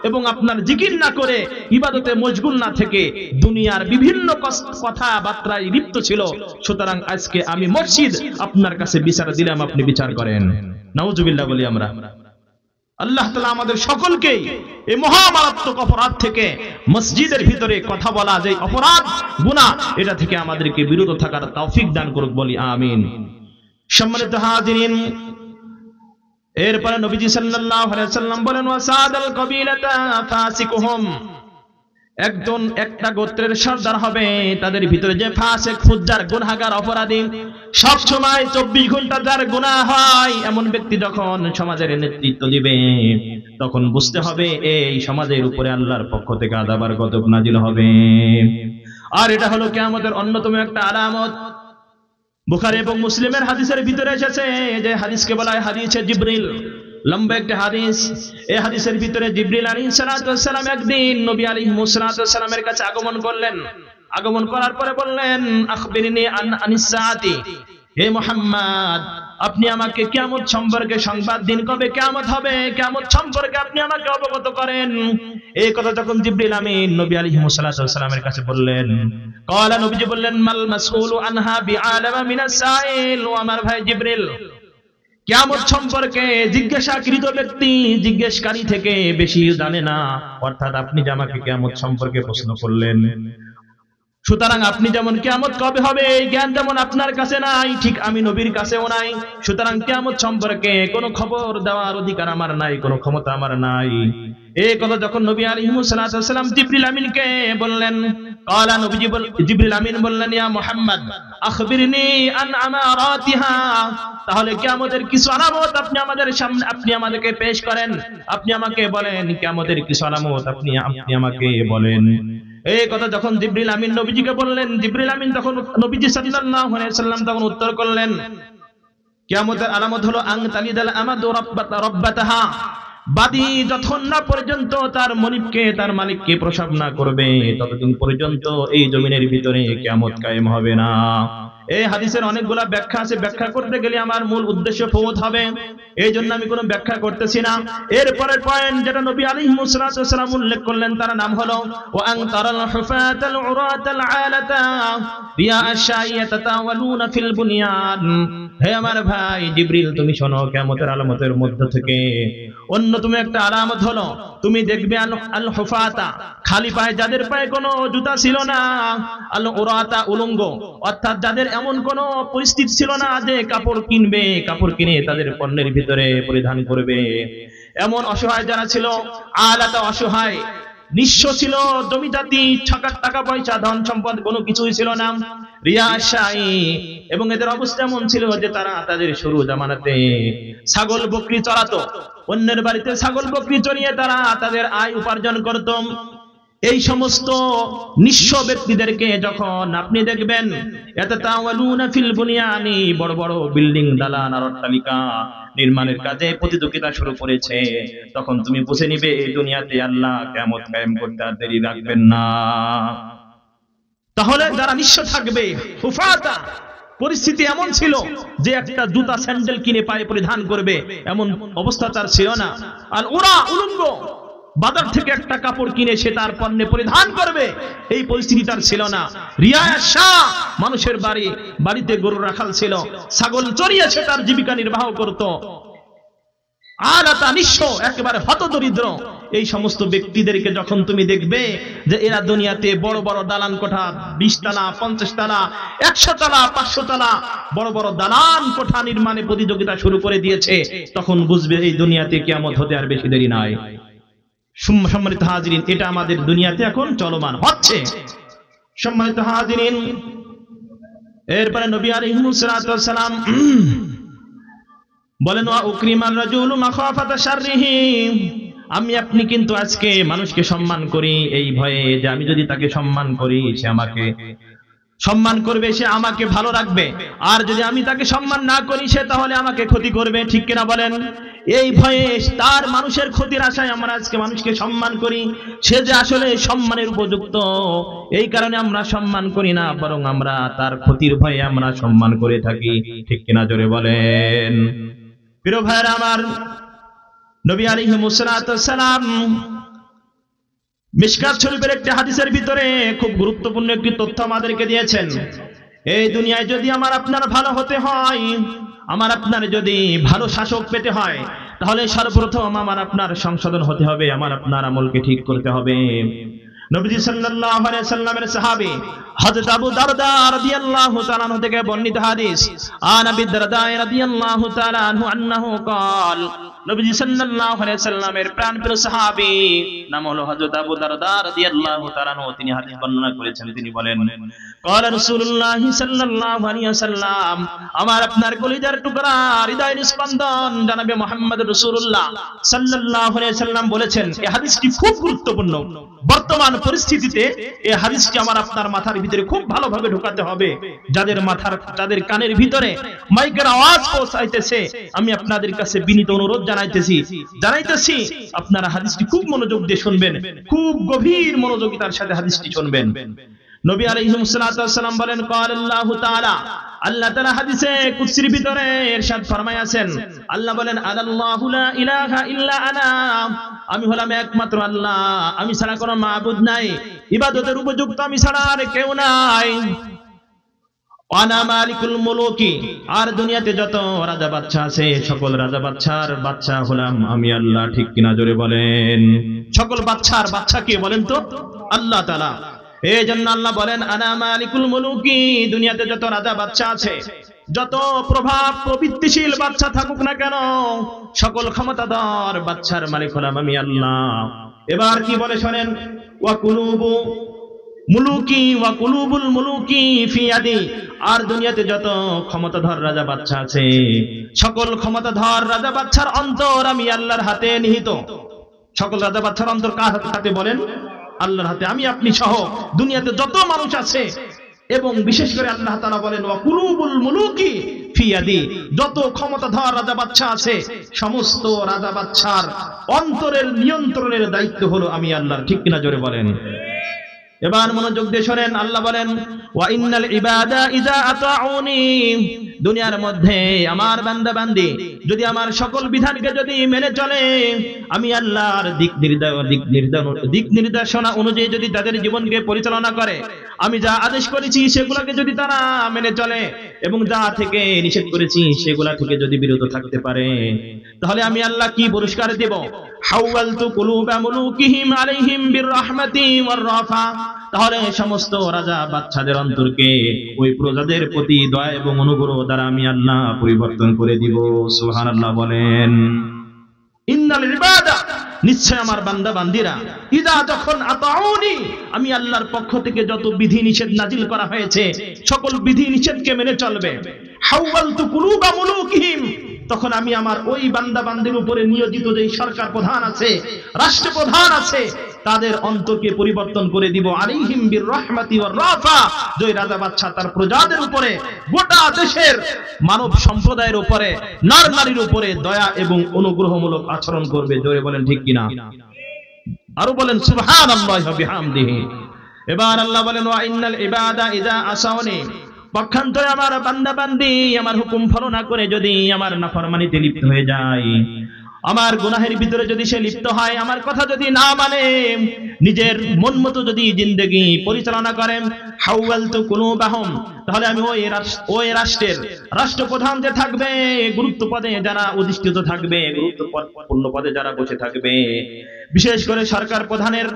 Speaker 1: এবং আপনার জিকির না করে ইবাদতে মশগুল না থেকে দুনিয়ার বিভিন্ন কথাবার্তায় লিপ্ত ছিল। সুতরাং আজকে আমি মসজিদ আপনার কাছে বিচার দিলাম, আপনি বিচার করেন। নাউযুবিল্লাহ বলি আমরা। আল্লাহ তাআলা আমাদের সকলকে এই মহামারাত্মক অপরাধ থেকে, মসজিদের ভিতরে কথা বলা যে অপরাধ গুনাহ, এটা থেকে আমাদেরকে বিরত থাকার তৌফিক দান করুক, বলি আমিন। সম্মানিত হাজিরিন, এরপরে নবীজি সাল্লাল্লাহু আলাইহি সাল্লাম বলেন ওয়াসাদাল কবিলাতা ফাসিকুহুম, একটা গোত্রের সর্দার হবে, তাদের ভিতরে যে ফাসিক, ফুজ্জার, গুনাহগার, অপরাধী, সব সময় 24 ঘন্টা যার গুনাহ হয়, এমন ব্যক্তি যখন সমাজের নেতৃত্ব দিবে, তখন বুঝতে হবে এই সমাজের উপরে আল্লাহর পক্ষ থেকে আযাব আর গজব নাজিল হবে। আর এটা হলো কিয়ামতের অন্যতম একটা আলামত। বুখারী এবং মুসলিমের হাদিসের ভিতরে এসেছে, যে হাদিসকে বলা হয় হাদিসে জিবরিল, লম্বা একটা হাদিস। এই হাদিসের ভিতরে জিবরিল আলাইহিস সালাম একদিন নবী আলাইহিস সালামের কাছে আগমন করলেন। আগমন করার পরে বললেন, আখবিরনি আনিস সাআতি, হে মুহাম্মদ, আপনি আমাকে কিয়ামত সম্পর্কে সংবাদ দিন, কবে কিয়ামত হবে, কিয়ামত সম্পর্কে আপনি আমাকে অবগত করেন। এই কথা যখন জিবরিল আমিন নবী আলাইহিস সালামের কাছে বললেন, ক্বালা, নবীজি বললেন, মাল মাসউলু আনহা বিআলামা মিনাস সাইল। ও আমার ভাই জিবরিল, কিয়ামত সম্পর্কে জিজ্ঞাসাকৃত ব্যক্তি জিজ্ঞেসকারী থেকে বেশি জানে না। অর্থাৎ আপনি যে আমাকে কিয়ামত সম্পর্কে প্রশ্ন করলেন, সুতরাং আপনি যেমন কিয়ামত কবে হবে এই জ্ঞান যেমন আপনার কাছে নাই, ঠিক আমি নবীর কাছেও নাই। সুতরাং কিয়ামত সম্পর্কে কোনো খবর দেওয়ার অধিকার আমার নাই, কোনো ক্ষমতা আমার নাই। এই কথা যখন নবী আলাইহিস সালাম জিবরিল আমিনকে বললেন, ক্বালা, নবীজি জিবরিল আমিন বললেন, ইয়া মুহাম্মদ আখবিরনি আন আমারাতিহা। তাহলে কিয়ামতের কিছু আলামত আপনি আমাদের সামনে, আপনি আমাদেরকে পেশ করেন, আপনি আমাকে বলেন কিয়ামতের কিছু আলামত আপনি আমাকে বলেন। এই কথা যখন জিবরিল আমিন নবীজিকে বললেন, জিবরিল আমিন তখন নবীজি সাল্লাল্লাহু আলাইহি সাল্লাম তখন উত্তর করলেন, কিয়ামতের আলামত হলো আন তালিদাল আমাদু রাব্বাতাহা। বাদী যতক্ষণ না পর্যন্ত তার মনিবকে, তার মালিককে প্রসব না করবে, ততদিন পর্যন্ত এই জমিনের ভিতরে কিয়ামত কায়েম হবে না। এই হাদিসের অনেকগুলা ব্যাখ্যা আছে, ব্যাখ্যা করতে গেলে আমার মূল উদ্দেশ্য ফৌত হবে, এই জন্য আমি কোনো ব্যাখ্যা করতেছি না। এরপরের পয়েন্ট যেটা নবী আলাইহিস সালাম উল্লেখ করলেন তার নাম হলো ওয়া আন তারাল হুফাতাল উরাতাল আলাতা রিয়া আশাইয়া তাতাওয়ালুনা ফিল বুনিয়ান। হে আমার ভাই জিবরিল, তুমি শোনো, কিয়ামতের আলামতের মধ্য থেকে অন্যতম একটা আলামত হলো তুমি দেখবে আল হুফাতা, খালি পায়ে, যাদের পায়ে কোনো জুতা ছিল না, আল উরাতা, উলঙ্গ, অর্থাৎ যাদের এমন কোনো পরিস্থিতি ছিল না যে কাপড় কিনবে, কাপড় কিনে তাদের পণ্যের ভিতরে পরিধান করবে, এমন অসহায় যারা ছিল, আলাতা, অসহায়, নিঃস্ব ছিল, জমিদাতি, টাকা পয়সা, ধন সম্পদ কোনো কিছুই ছিল না, রিয়াশাই, এবং এদের অবস্থা এমন ছিল যে তারা তাদের শুরু জামানাতে ছাগল বকরি চড়াতো, অন্যের বাড়িতে ছাগল বকরি চড়িয়ে তারা তাদের আয় উপার্জন করত। এই সমস্ত নিঃস্ব ব্যক্তিদেরকে যখন আপনি দেখবেন ইয়াতাতাওয়ালুনা ফিল বুনিয়ানি, বড় বড় বিল্ডিং, দালান আর অট্টালিকা নির্মাণের কাজে প্রতিযোগিতা শুরু করেছে, তখন তুমি বুঝে নিবে এই দুনিয়াতে আল্লাহ কিয়ামত কায়েম করতে আর দেরি রাখবেন না। তাহলে যারা নিঃস্ব থাকবে, হুফাতা, পরিস্থিতি এমন ছিল যে একটা জুতা স্যান্ডেল কিনে পায়ে পরিধান করবে এমন অবস্থা তার ছিল না। আর ওরা উলঙ্গ, বাজার থেকে একটা কাপড় কিনে সে তার পণ্যে পরিধান করবে এই পরিস্থিতি তার ছিল না। রিয়াশা, মানুষের বাড়িতে গরু রাখাল ছিল, ছাগল চড়িয়ে সে তার জীবিকা নির্বাহ করত। আলাতা, নিঃস্ব, একেবারে হতদরিদ্র, এই সমস্ত ব্যক্তিদেরকে যখন তুমি দেখবে যে এরা দুনিয়াতে বড় বড় দালান কোঠা, 20 তলা, 50 তলা, 100 তলা, 500 তলা বড় বড় দালান কোঠা নির্মাণে প্রতিযোগিতা শুরু করে দিয়েছে, তখন বুঝবে এই দুনিয়াতে কিয়ামত হতে আর বেশি দেরি নাই। সম্মানিত হাজিরিন, এটা আমাদের দুনিয়াতে এখন চলমান হচ্ছে। সম্মানিত হাজিরিন, এরপরে নবী আলাইহিস সালাম বলেন, ওয়া উকরিমার রাজুলু মাখাফাতা শাররিহি। আমি আপনি কিন্তু আজকে মানুষকে সম্মান করি এই ভয়ে যে আমি যদি তাকে সম্মান করি সে আমাকে সম্মান করবে, সে আমাকে ভালো রাখবে, আর যদি আমি তাকে সম্মান না করি সে তাহলে আমাকে ক্ষতি করবে, ঠিক কিনা বলেন? এই ভয়ে, তার মানুষের ক্ষতির আশায় আমরা আজকে মানুষকে সম্মান করি, সে যে আসলে সম্মানের উপযুক্ত এই কারণে আমরা সম্মান করি না, বরং আমরা তার ক্ষতির ভয়ে আমরা সম্মান করে থাকি, ঠিক কিনা জোরে বলেন? প্রিয় ভাইরা আমার, নবী আলাইহিস সালাম মিশকাত শরীফের একটি হাদিসের ভিতরে খুব গুরুত্বপূর্ণ একটি তথ্য আমাদেরকে দিয়েছেন। এই দুনিয়ায় যদি আমার আপনার ভালো হতে হয়, আমার আপনার যদি ভালো শাসক পেতে হয়, তাহলে সর্বপ্রথম আমার আপনার সংশোধন হতে হবে, আমার আপনার আমলকে ঠিক করতে হবে। নবীজি সাল্লাল্লাহু আলাইহি সাল্লামের সাহাবী হযরত আবু দারদা রাদিয়াল্লাহু তাআলা আনহু থেকে বর্ণিত হাদিস, আন আবি দারদা রাদিয়াল্লাহু তাআলা আনহু আন্নাহু ক্বাল, নবীজি সাল্লাল্লাহু আলাইহি সাল্লামের প্রাণপ্রিয় সাহাবী নাম হলো হযরত আবু দারদা রাদিয়াল্লাহু তাআলা আনহু, তিনি হাদিস বর্ণনা করেছেন, তিনি বলেন, ক্বালা রাসূলুল্লাহ সাল্লাল্লাহু আলাইহি ওয়াসাল্লাম, আমার আপনার কলিজার টুকরা, হৃদয়ের স্পন্দন জনাবে মুহাম্মদ রাসূলুল্লাহ সাল্লাল্লাহু আলাইহি ওয়াসাল্লাম বলেছেন। এই হাদিসটি খুব গুরুত্বপূর্ণ। বর্তমান পরিস্থিতিতে এই হাদিসটি আমার আপনার মাথার ভিতরে খুব ভালোভাবে ঢোকাতে হবে। যাদের কানের ভিতরে মাইকের আওয়াজ পৌঁছাইতেছে, আমি আপনাদের কাছে বিনীত অনুরোধ জানাইতেছি আপনারা হাদিসটি খুব মনোযোগ দিয়ে শুনবেন, খুব গভীর মনোযোগিতার সাথে হাদিসটি শুনবেন। নবী আলাইহিস সালাম বলেন, ক্বাল আল্লাহু তাআলা, আল্লাহ তাআলা হাদিসে কুদসির ভিতরে ইরশাদ ফরমায়াছেন, আল্লাহ বলেন আল্লাহু লা ইলাহা ইল্লা আনা, আমি হলাম একমাত্র আল্লাহ, আমি ছাড়া কোনো মাবুদ নাই, ইবাদতের উপযুক্ত আমি ছাড়া আর কেউ নাই। আনা মালিকুল মুলুকি, আর দুনিয়াতে যত রাজা বাদশা আছে সকল রাজা বাদশার বাদশা হলাম আমি আল্লাহ। ঠিক কিনা জোরে বলেন? সকল বাদশার বাদশা কে বলেন তো? আল্লাহ তাআলা। এই জন্য আল্লাহ বলেন আনা মালিকুল মুলুকি, দুনিয়াতে যত রাজা বাদশা আছে, যত প্রভাব প্রবৃত্তিশীল বাদশা থাকুক না কেন, সকল ক্ষমতাধর বাদশার মালিক হলাম আমি আল্লাহ। এবার কি বলে শোনেন, ওয়া কুলুবু মুলুকি ওয়া কুলুবুল মুলুকি ফি ইয়াদি, আর দুনিয়াতে যত ক্ষমতাধর রাজা বাদশা আছে, সকল ক্ষমতাধর রাজা বাদশার অন্তর আমি আল্লাহর হাতে নিহিত। সকল রাজা বাদশার অন্তর কার হাতে বলেন? আল্লাহর হাতে। আমি আপনি সহ দুনিয়াতে যত মানুষ আছে, এবং বিশেষ করে আল্লাহ তাআলা বলেন ওয়া কুলুবুল মুলুকি ফি ইয়াদি, যত ক্ষমতাধর রাজা বাদশা আছে সমস্ত রাজা বাদশার অন্তরের নিয়ন্ত্রণের দায়িত্ব হলো আমি আল্লাহর। ঠিক কিনা জোরে বলেন? এবার মনোযোগ দিয়ে শোনেন, আল্লাহ বলেন ওয়া ইন্নাল ইবাদা ইযা আতাউনি, দুনিয়ার মধ্যে আমার বান্দা বান্দি যদি আমার সকল বিধানকে যদি মেনে চলে, আমি আল্লাহর দিক নির্দেশনা অনুযায়ী যদি তাদের জীবনকে পরিচালনা করে, আমি যা আদেশ করেছি সেগুলোকে যদি তারা মেনে চলে, এবং যা থেকে নিষেধ করেছি সেগুলা থেকে যদি বিরত থাকতে পারে, তাহলে আমি আল্লাহ কি পুরস্কার দেব? হাওয়ালতু কুলুবা মুলুকিহিম আলাইহিম বিররহমাতি ওয়ার রাফা, তাহলে সমস্ত রাজা বাদশাদের অন্তরকে ওই প্রজাদের প্রতি দয়া এবং অনুগ্রহ দ্বারা আমি আল্লাহ পরিবর্তন করে দিব। সুবহানাল্লাহ বলেন। ইন্নাল ইবাদা, নিশ্চয় আমার বান্দা বান্দিরা, ইদা যখন আতাউনি, আমি আল্লাহর পক্ষ থেকে যত বিধি নিষেধ নাজিল করা হয়েছে সকল বিধি নিষেধকে মেনে চলবে। হাওয়ালতু কুলুবা মুলুকিহিম, তখন আমি আমার ওই বান্দা বান্দির উপরে নিয়োজিত যে সরকার প্রধান আছে, রাষ্ট্রপ্রধান আছে, তাদের অন্তরকে পরিবর্তন করে দিব। আলাইহিম বিররহমাতি ওয়ার রাফা, যে রাজা বাদশা তার প্রজাদের উপরে, গোটা দেশের মানব সম্প্রদায়ের উপরে, নর নারীর উপরে দয়া এবং অনুগ্রহমূলক আচরণ করবে। জোরে বলেন ঠিক কিনা? আরো বলেন সুবহানাল্লাহি ওয়া বিহামদিহি। এবার আল্লাহ বলেন ওয়া ইন্নাল ইবাদা ইযা আসাউনি, পক্ষান্তরে আমার বান্দা বান্দি আমার হুকুম ফলো না করে যদি আমার নাফরমানিতে লিপ্ত হয়ে যায়, আমার গুনাহের ভিতরে যদি সে লিপ্ত হয়, আমার কথা যদি না মানে, নিজের মন মতো যদি জিন্দেগি পরিচালনা করেন, হাওয়ালতু কুলুবাহুম, তাহলে আমি ওই রাষ্ট্রের রাষ্ট্রপ্রধান যে থাকবে, গুরুত্ব পদে যারা অধিষ্ঠিত থাকবে, গুরুত্বপূর্ণ পদে যারা বসে থাকবে, বিশেষ করে সরকার প্রধানের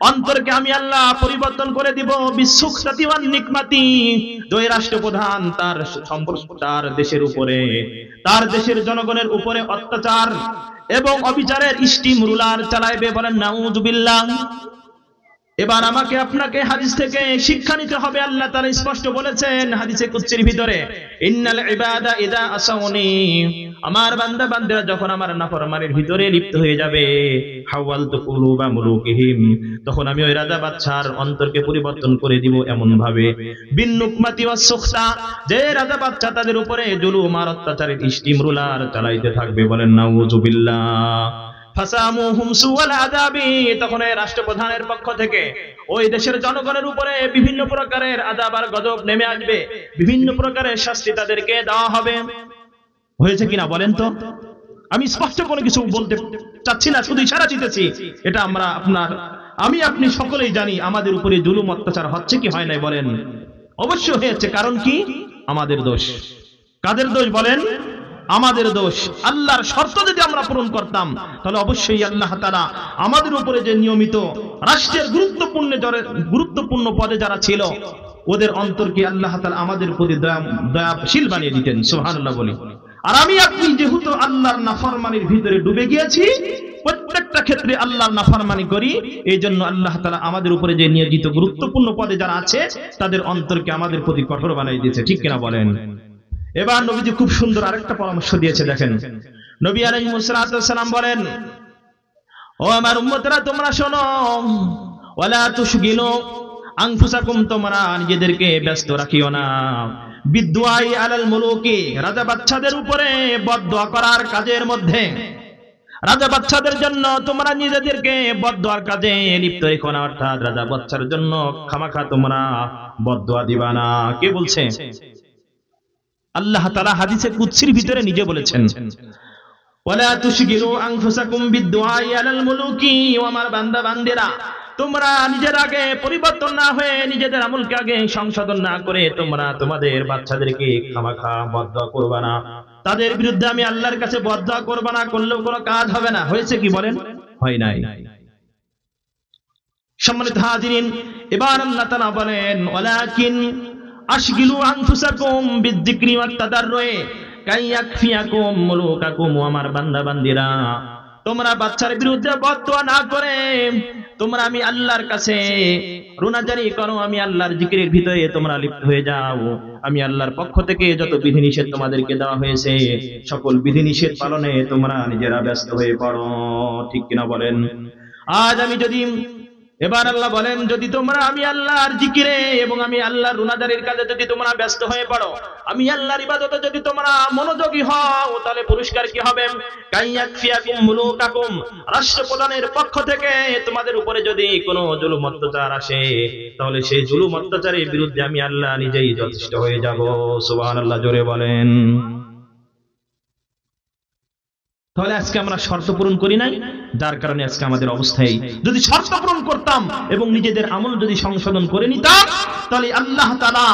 Speaker 1: অন্তরকে আমি আল্লাহ পরিবর্তন করে দিব বিসুখতাতি ওয়ান নিকমাতি, ওই রাষ্ট্রপ্রধান তার দেশের উপরে, তার দেশের জনগণের উপরে অত্যাচার এবং অবিচারের স্টিম রুলার চালাইবে। বলেন নাউযুবিল্লাহ। এবার আমাকে আপনাকে হাদিস থেকে শিক্ষা নিতে হবে। আল্লাহ তাআলা স্পষ্ট বলেছেন হাদিসে কুদসির ভিতরে, ইন্নাল ইবাদা ইযা আসাউনি, আমার বান্দা বান্দারা যখন আমার নাফরমানির ভিতরে লিপ্ত হয়ে যাবে, হাওয়ালতু কুলুবা মুলুকিহিম, তখন আমি ওই রাজা বাদশার অন্তরকে পরিবর্তন করে দিব এমন ভাবে, বিন নুকমাতি ওয়াস সুখতা, যে রাজা বাদশা তাদের উপরে জুলুম আর অত্যাচারের স্টিম রুলার চালাইতে থাকবে। বলেন নাউযুবিল্লাহ। ফাসামুহুম সুওয়াল আযাবি, তখন এই রাষ্ট্রপ্রধানের পক্ষ থেকে ওই দেশের জনগণের উপরে বিভিন্ন প্রকারের আযাব আর গজব নেমে আসবে, বিভিন্ন প্রকারের শাস্তি তাদেরকে দেওয়া হবে। হয়েছে কিনা বলেন তো? আমি স্পষ্ট কোনো কিছু বলতে চাচ্ছি না, শুধু ইশারা দিতেছি। এটা আমি আপনি সকলেই জানি আমাদের উপরে জুলুম অত্যাচার হচ্ছে কি হয় নাই বলেন? অবশ্যই হয়েছে। কারণ কি? আমাদের দোষ। কাদের দোষ বলেন? আমাদের দোষ। আল্লাহর শর্ত যদি আমরা পূরণ করতাম, তাহলে অবশ্যই আল্লাহ তাআলা আমাদের উপরে যে নিয়মিত রাষ্ট্রের গুরুত্বপূর্ণ পদে যারা ছিল, ওদের অন্তরকে আল্লাহ তাআলা আমাদের প্রতি দয়াশীল বানিয়ে দিতেন। সুবহানাল্লাহ বলি। আর আমি আপনি যেহেতু আল্লাহর নাফরমানির ভিতরে ডুবে গিয়েছি, প্রত্যেকটা ক্ষেত্রে আল্লাহর নাফরমানি করি, এই জন্য আল্লাহ তাআলা আমাদের উপরে যে নিয়োজিত গুরুত্বপূর্ণ পদে যারা আছে তাদের অন্তরকে আমাদের প্রতি কঠোর বানিয়ে দিয়েছে। ঠিক কিনা বলেন? এবার নবীজি খুব সুন্দর আরেকটা পরামর্শ দিয়েছে, দেখেন। নবী আলাইহিস সালাম বলেন, ও আমার উম্মতরা, তোমরা শোনো, ওয়ালা তুশগিলু আনফুসাকুম, তোমরা নিজেদেরকে ব্যস্ত রাখিও না, বিদুআই আলাল মুলুকি, রাজা বাদশাদের উপরে বদদোয়া করার কাজের মধ্যে। রাজা বাদশাদের জন্য তোমরা নিজেদেরকে বদদোয়ার কাজে লিপ্ত রেখো না, অর্থাৎ রাজা বাদশার জন্য খামাখা তোমরা বদদোয়া দিবা না। কে বলছে? আল্লাহ তাআলা হাদিসে কুদসির ভিতরে নিজে বলেছেন, ওয়ালা তুশগিলু আনফুসাকুম বিদ-দুআই আলাল মুলুকি, ও আমার বান্দা বান্দিরা, তোমরা নিজের আগে পরিবর্তন না হয়ে, নিজেদের আমলকে আগে সংশোধন না করে তোমরা তোমাদের বাচ্চাদেরকে খামাখা বদদুয়া করবা না। তাদের বিরুদ্ধে আমি আল্লাহর কাছে বদদুয়া করবা না, করলেও কোনো কাজ হবে না। হয়েছে কি বলেন? হয় নাই। সম্মানিত হাজিরিন, এবার আল্লাহ তাআলা বলেন, ওয়ালাকিন আশগিলু আনফুসাকুম বিয-যিকরি ওয়াত-তাদাররুই কাই ইয়াকফিয়াকুম মুলুকাকুম, আমার বান্দা বান্দিরা, তোমরা বাচ্চার বিরুদ্ধে বদদুয়া না করে তোমরা আমি আল্লাহর কাছে রুনাজারি করো, আমি আল্লাহর জিকিরের ভিতরে তোমরা লিপ্ত হয়ে যাও। আমি আল্লাহর পক্ষ থেকে যত বিধিনিষেধ তোমাদেরকে দেওয়া হয়েছে সকল বিধিনিষেধ পালনে তোমরা নিজেরা ব্যস্ত হয়ে পড়ো। ঠিক কিনা বলেন? আজ আমি যদি, এবার আল্লাহ বলেন, যদি তোমরা আমি আল্লাহর জিকিরে এবং আমি আল্লাহর রুনাজারির কাজে যদি তোমরা ব্যস্ত হয়ে পড়ো, আমি আল্লাহর ইবাদতে যদি তোমরা মনোযোগী হও, তাহলে পুরস্কার কি হবে? কাইয়াকফিয়াকুম মুলুকাকুম, রাষ্ট্রপ্রধানের পক্ষ থেকে তোমাদের উপরে যদি কোনো জুলুম অত্যাচার আসে, তাহলে সেই জুলুম অত্যাচারের বিরুদ্ধে আমি আল্লাহ নিজেই যথেষ্ট হয়ে যাব। সুবহানাল্লাহ, জোরে বলেন। তাহলে আজকে আমরা শর্ত পূরণ করি নাই, যার কারণে আজকে আমাদের অবস্থায়, যদি শর্ত পূরণ করতাম এবং নিজেদের আমল যদি সংশোধন করে নিতাম, তাহলে আল্লাহ তাআলা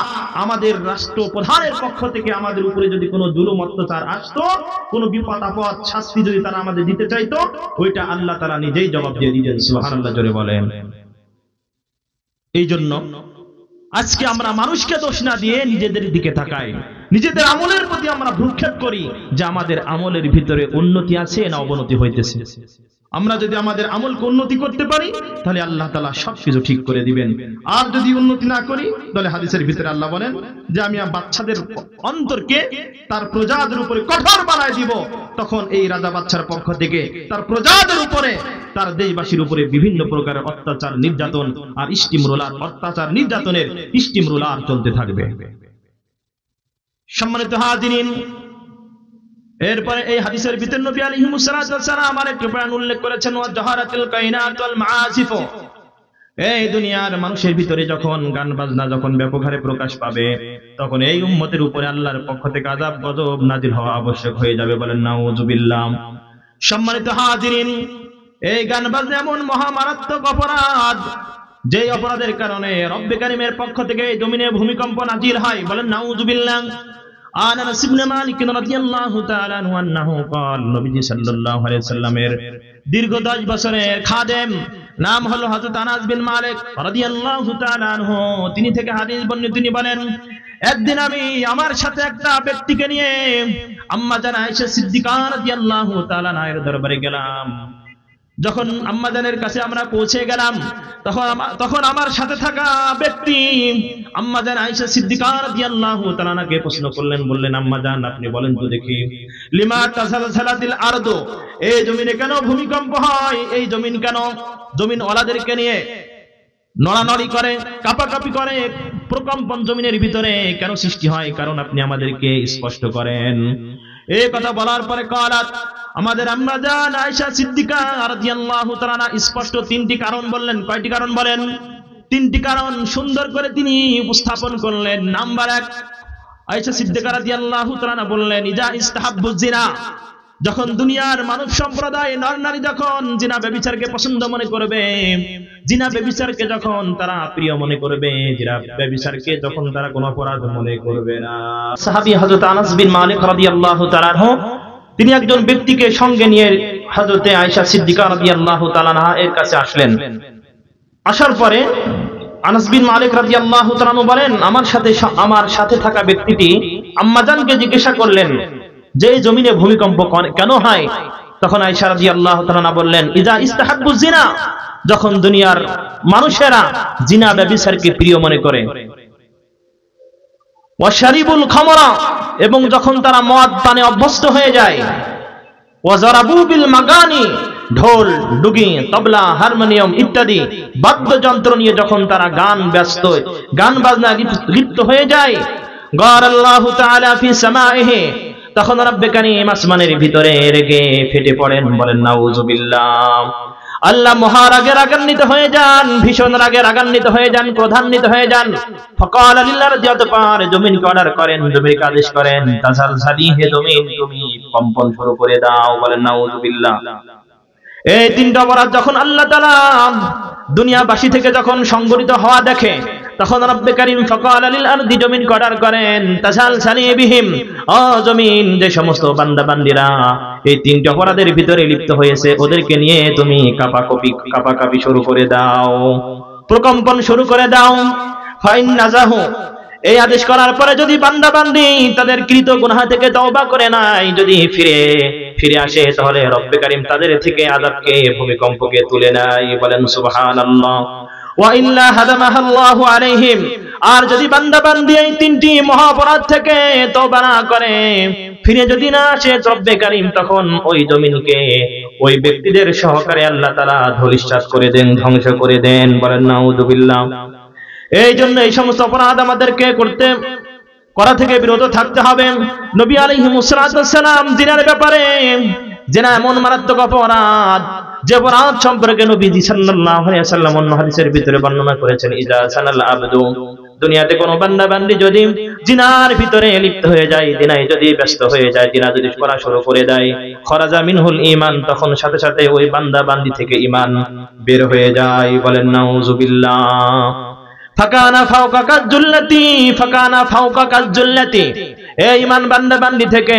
Speaker 1: আমাদের রাষ্ট্রপ্রধানের পক্ষ থেকে আমাদের উপরে যদি কোনো জুলুম অত্যাচার আসতো, কোনো বিপদ আপদ শাস্তি যদি তারা আমাদের দিতে চাইতো, ওইটা আল্লাহ তাআলা নিজেই জবাব দিয়ে দিতেন। সুবহানাল্লাহ, জোরে বলেন। এই জন্য আজকে আমরা মানুষকে দোষ না দিয়ে নিজেদের দিকে তাকাই, নিজেদের আমলের প্রতি আমরা ভ্রুক্ষেপ করি যে আমাদের আমলের ভিতরে উন্নতি আছে না অবনতি হইতেছে। আমরা যদি আমাদের আমলকে উন্নতি করতে পারি, তাহলে আল্লাহ তাআলা সবকিছু ঠিক করে দিবেন। আর যদি উন্নতি না করি, তাহলে হাদিসের ভিতরে আল্লাহ বলেন যে আমি বাচ্চাদের অন্তরকে তার প্রজাদের উপরে কঠোর বানায় দিব। তখন এই রাজা বাচ্চার পক্ষ থেকে তার প্রজাদের উপরে, তার দেশবাসীর উপরে বিভিন্ন প্রকারের অত্যাচার নির্যাতন আর স্টিম রোলার, অত্যাচার নির্যাতনের স্টিম রোলার চলতে থাকবে। সম্মানিত হাজিরিন, এরপরে এই হাদিসের ভিতরে নবী আলাইহিস সালাম আমার একটু বয়ান উল্লেখ করেছেন, ওয়া জাহারাতুল কায়নাত ওয়াল মাআসিফ, এই দুনিয়ার মানুষের ভিতরে যখন গান বাজনা যখন ব্যাপক হারে প্রকাশ পাবে, তখন এই উম্মতের উপরে আল্লাহর পক্ষ থেকে আযাব গজব নাজিল হওয়া আবশ্যক হয়ে যাবে। বলেন নাউযুবিল্লাহ। সম্মানিত হাজিরিন, এই গান বাজনা এমন মহামারাত্মক অপরাধ, যে অপরাধের কারণে রব্বে কারীমের পক্ষ থেকে এই জমিনে ভূমিকম্প নাজিল হয়। বলেন নাউযুবিল্লাহ। আনাস ইবনে মালিক রাদিয়াল্লাহু তাআলা আনহু আন্নাহু قال, নবীজি সাল্লাল্লাহু আলাইহি সাল্লামের দীর্ঘ 10 বছরের খাদেম নাম হলো হযরত আনাস বিন মালিক রাদিয়াল্লাহু তাআলা আনহু, তিনি থেকে হাদিস বর্ণিত, তিনি বলেন, একদিন আমি আমার সাথে একটা ব্যক্তিকে নিয়ে আম্মা জান আয়েশা সিদ্দিকা রাদিয়াল্লাহু তাআলা আনহার দরবারে গেলাম। যখন আম্মা জানের কাছে আমরা পৌঁছে গেলাম, তখন আমার সাথে থাকা ব্যক্তি আম্মা জান আয়েশা সিদ্দিকা রাদিয়াল্লাহু তাআলা আনহাকে প্রশ্ন করলেন, বললেন, আম্মা জান আপনি বলেন তো দেখি, লিমা তাসালসালাতিল আরদু, এই জমিনে কেন ভূমিকম্প হয়? এই জমিন কেন জমিন ওয়ালাদেরকে নিয়ে নড়ানড়ি করে, কাঁপাকাঁপি করে, প্রকম্পন জমিনের ভিতরে কেন সৃষ্টি হয়? কারণ আপনি আমাদেরকে স্পষ্ট করেন। এই কথা বলার পরে কালাত, আমাদের আম্মা জান আয়েশা সিদ্দিকা রাদিয়াল্লাহু তাআলা স্পষ্ট 3টি কারণ বললেন। কয়টি কারণ বলেন? 3টি কারণ সুন্দর করে তিনি উপস্থাপন করলেন। নাম্বার 1, আয়েশা সিদ্দিকা রাদিয়াল্লাহু তাআলা বললেন, ইজা ইস্তাহাব্বু জিনা, যখন দুনিয়ার মানব সম্প্রদায় নরনারী যখন জিনা ব্যভিচারকে পছন্দ মনে করবে, জিনা ব্যভিচারকে যখন তারা প্রিয় মনে করবে, জিনা ব্যভিচারকে যখন তারা কোনো অপরাধ মনে করবে না। সাহাবী হযরত আনাস বিন মালিক রাদিয়াল্লাহু তাআলা আনহু, তিনি একজন ব্যক্তিকে সঙ্গে নিয়ে হযরত আয়েশা সিদ্দিকা রাদিয়াল্লাহু তাআলা আনহা এর কাছে আসলেন। আসার পরে আনাস বিন মালিক রাদিয়াল্লাহু তাআলা আনহু বলেন, আমার সাথে থাকা ব্যক্তিটি আম্মাজানকে জিজ্ঞাসা করলেন যে এই জমিনে ভূমিকম্প কেন হয়? তখন আয়েশা রাদিয়াল্লাহু তাআলা আনহা বললেন, ইজা ইস্তাহাব্বু জিনা, যখন দুনিয়ার মানুষেরা জিনা ব্যভিচারকে প্রিয় মনে করে, ওয়া শারিবুল খামরা, এবং যখন তারা মদ পানে অভ্যস্ত হয়ে যায়, ওয়া যারাবু বিল মাগানি, ঢোল, ডুগি, তবলা, হারমোনিয়াম ইত্যাদি বাদ্যযন্ত্র নিয়ে যখন তারা গান বাজনা লিপ্ত হয়ে যায়, গারাল্লাহু তাআলা ফি সামাইহি, তখন রব্বে কারীম আসমানের ভিতরে রেগে ফেটে পড়েন। বলেন নাউযুবিল্লাহ। আল্লাহ মহারাগে রাগান্বিত হয়ে যান, ভীষণ রাগে রাগান্বিত হয়ে যান, ক্রোধান্বিত হয়ে যান। ফাকাল লিল্লাহ যত পার জমিনকে অর্ডার করেন, জমিনকে আদেশ করেন, তাসালসালি হে জমিন তুমি কম্পন শুরু করে দাও। বলেন নাউযুবিল্লাহ। এই তিনটা অপরাধ যখন আল্লাহ তাআলা দুনিয়াবাসী থেকে যখন সংগঠিত হওয়া দেখে, তখন রব্বে কারীম ফাকাল লিল আরদি জমিনকে অর্ডার করেন, তাসালসালি বিহিম, ও জমিন যে সমস্ত বান্দা বান্দিরা এই তিনটা অপরাধের ভিতরে লিপ্ত হয়েছে ওদেরকে নিয়ে তুমি কাপাকাপি শুরু করে দাও, প্রকম্পন শুরু করে দাও। ফাইন নাজাহু, এই আদেশ করার পরে যদি বান্দা বান্দি তাদের কৃত গুনাহ থেকে তওবা করে নাই, যদি ফিরে আসে, তাহলে রব্বে কারীম তাদের থেকে আযাবকে ভূমিকম্পকে তুলে নেয়। বলেন সুবহানাল্লাহ। ওয়া ইল্লা হাদামাহাল্লাহু আলাইহিম, আর যদি বান্দা বান্দি এই তিনটি মহা অপরাধ থেকে তওবা না করে, ফিরে যদি না আসে, রব্বে কারীম তখন ওই জমিনকে ওই ব্যক্তিদের সহকারে আল্লাহ তাআলা ধূলিসাৎ করে দেন, ধ্বংস করে দেন। বলেন নাউযুবিল্লাহ। এই জন্য এই সমস্ত অপরাধ আমাদেরকে করা থেকে বিরত থাকতে হবে। নবী আলাইহিস সালাম জিনার ব্যাপারে, জিনা এমন মারাত্মক অপরাধ যে অপরাধ সম্পর্কে নবীজি সাল্লাল্লাহু আলাইহি ওয়াসাল্লাম অন্য হাদিসের ভিতরে বর্ণনা করেছেন, ইজা সানাল আবদু, দুনিয়াতে কোনো বান্দা বান্দি যদি জিনার ভিতরে লিপ্ত হয়ে যায়, জিনায় যদি ব্যস্ত হয়ে যায়, জিনা যদি করা শুরু করে দেয়, খরাজা মিনহুল ঈমান, তখন সাথে সাথে ওই বান্দা বান্দি থেকে ঈমান বের হয়ে যায়। বলেন নাউযুবিল্লাহ। ফাকানা ফাওকা কাজ্জুল্লাতি, এই ঈমান বান্দা বান্দি থেকে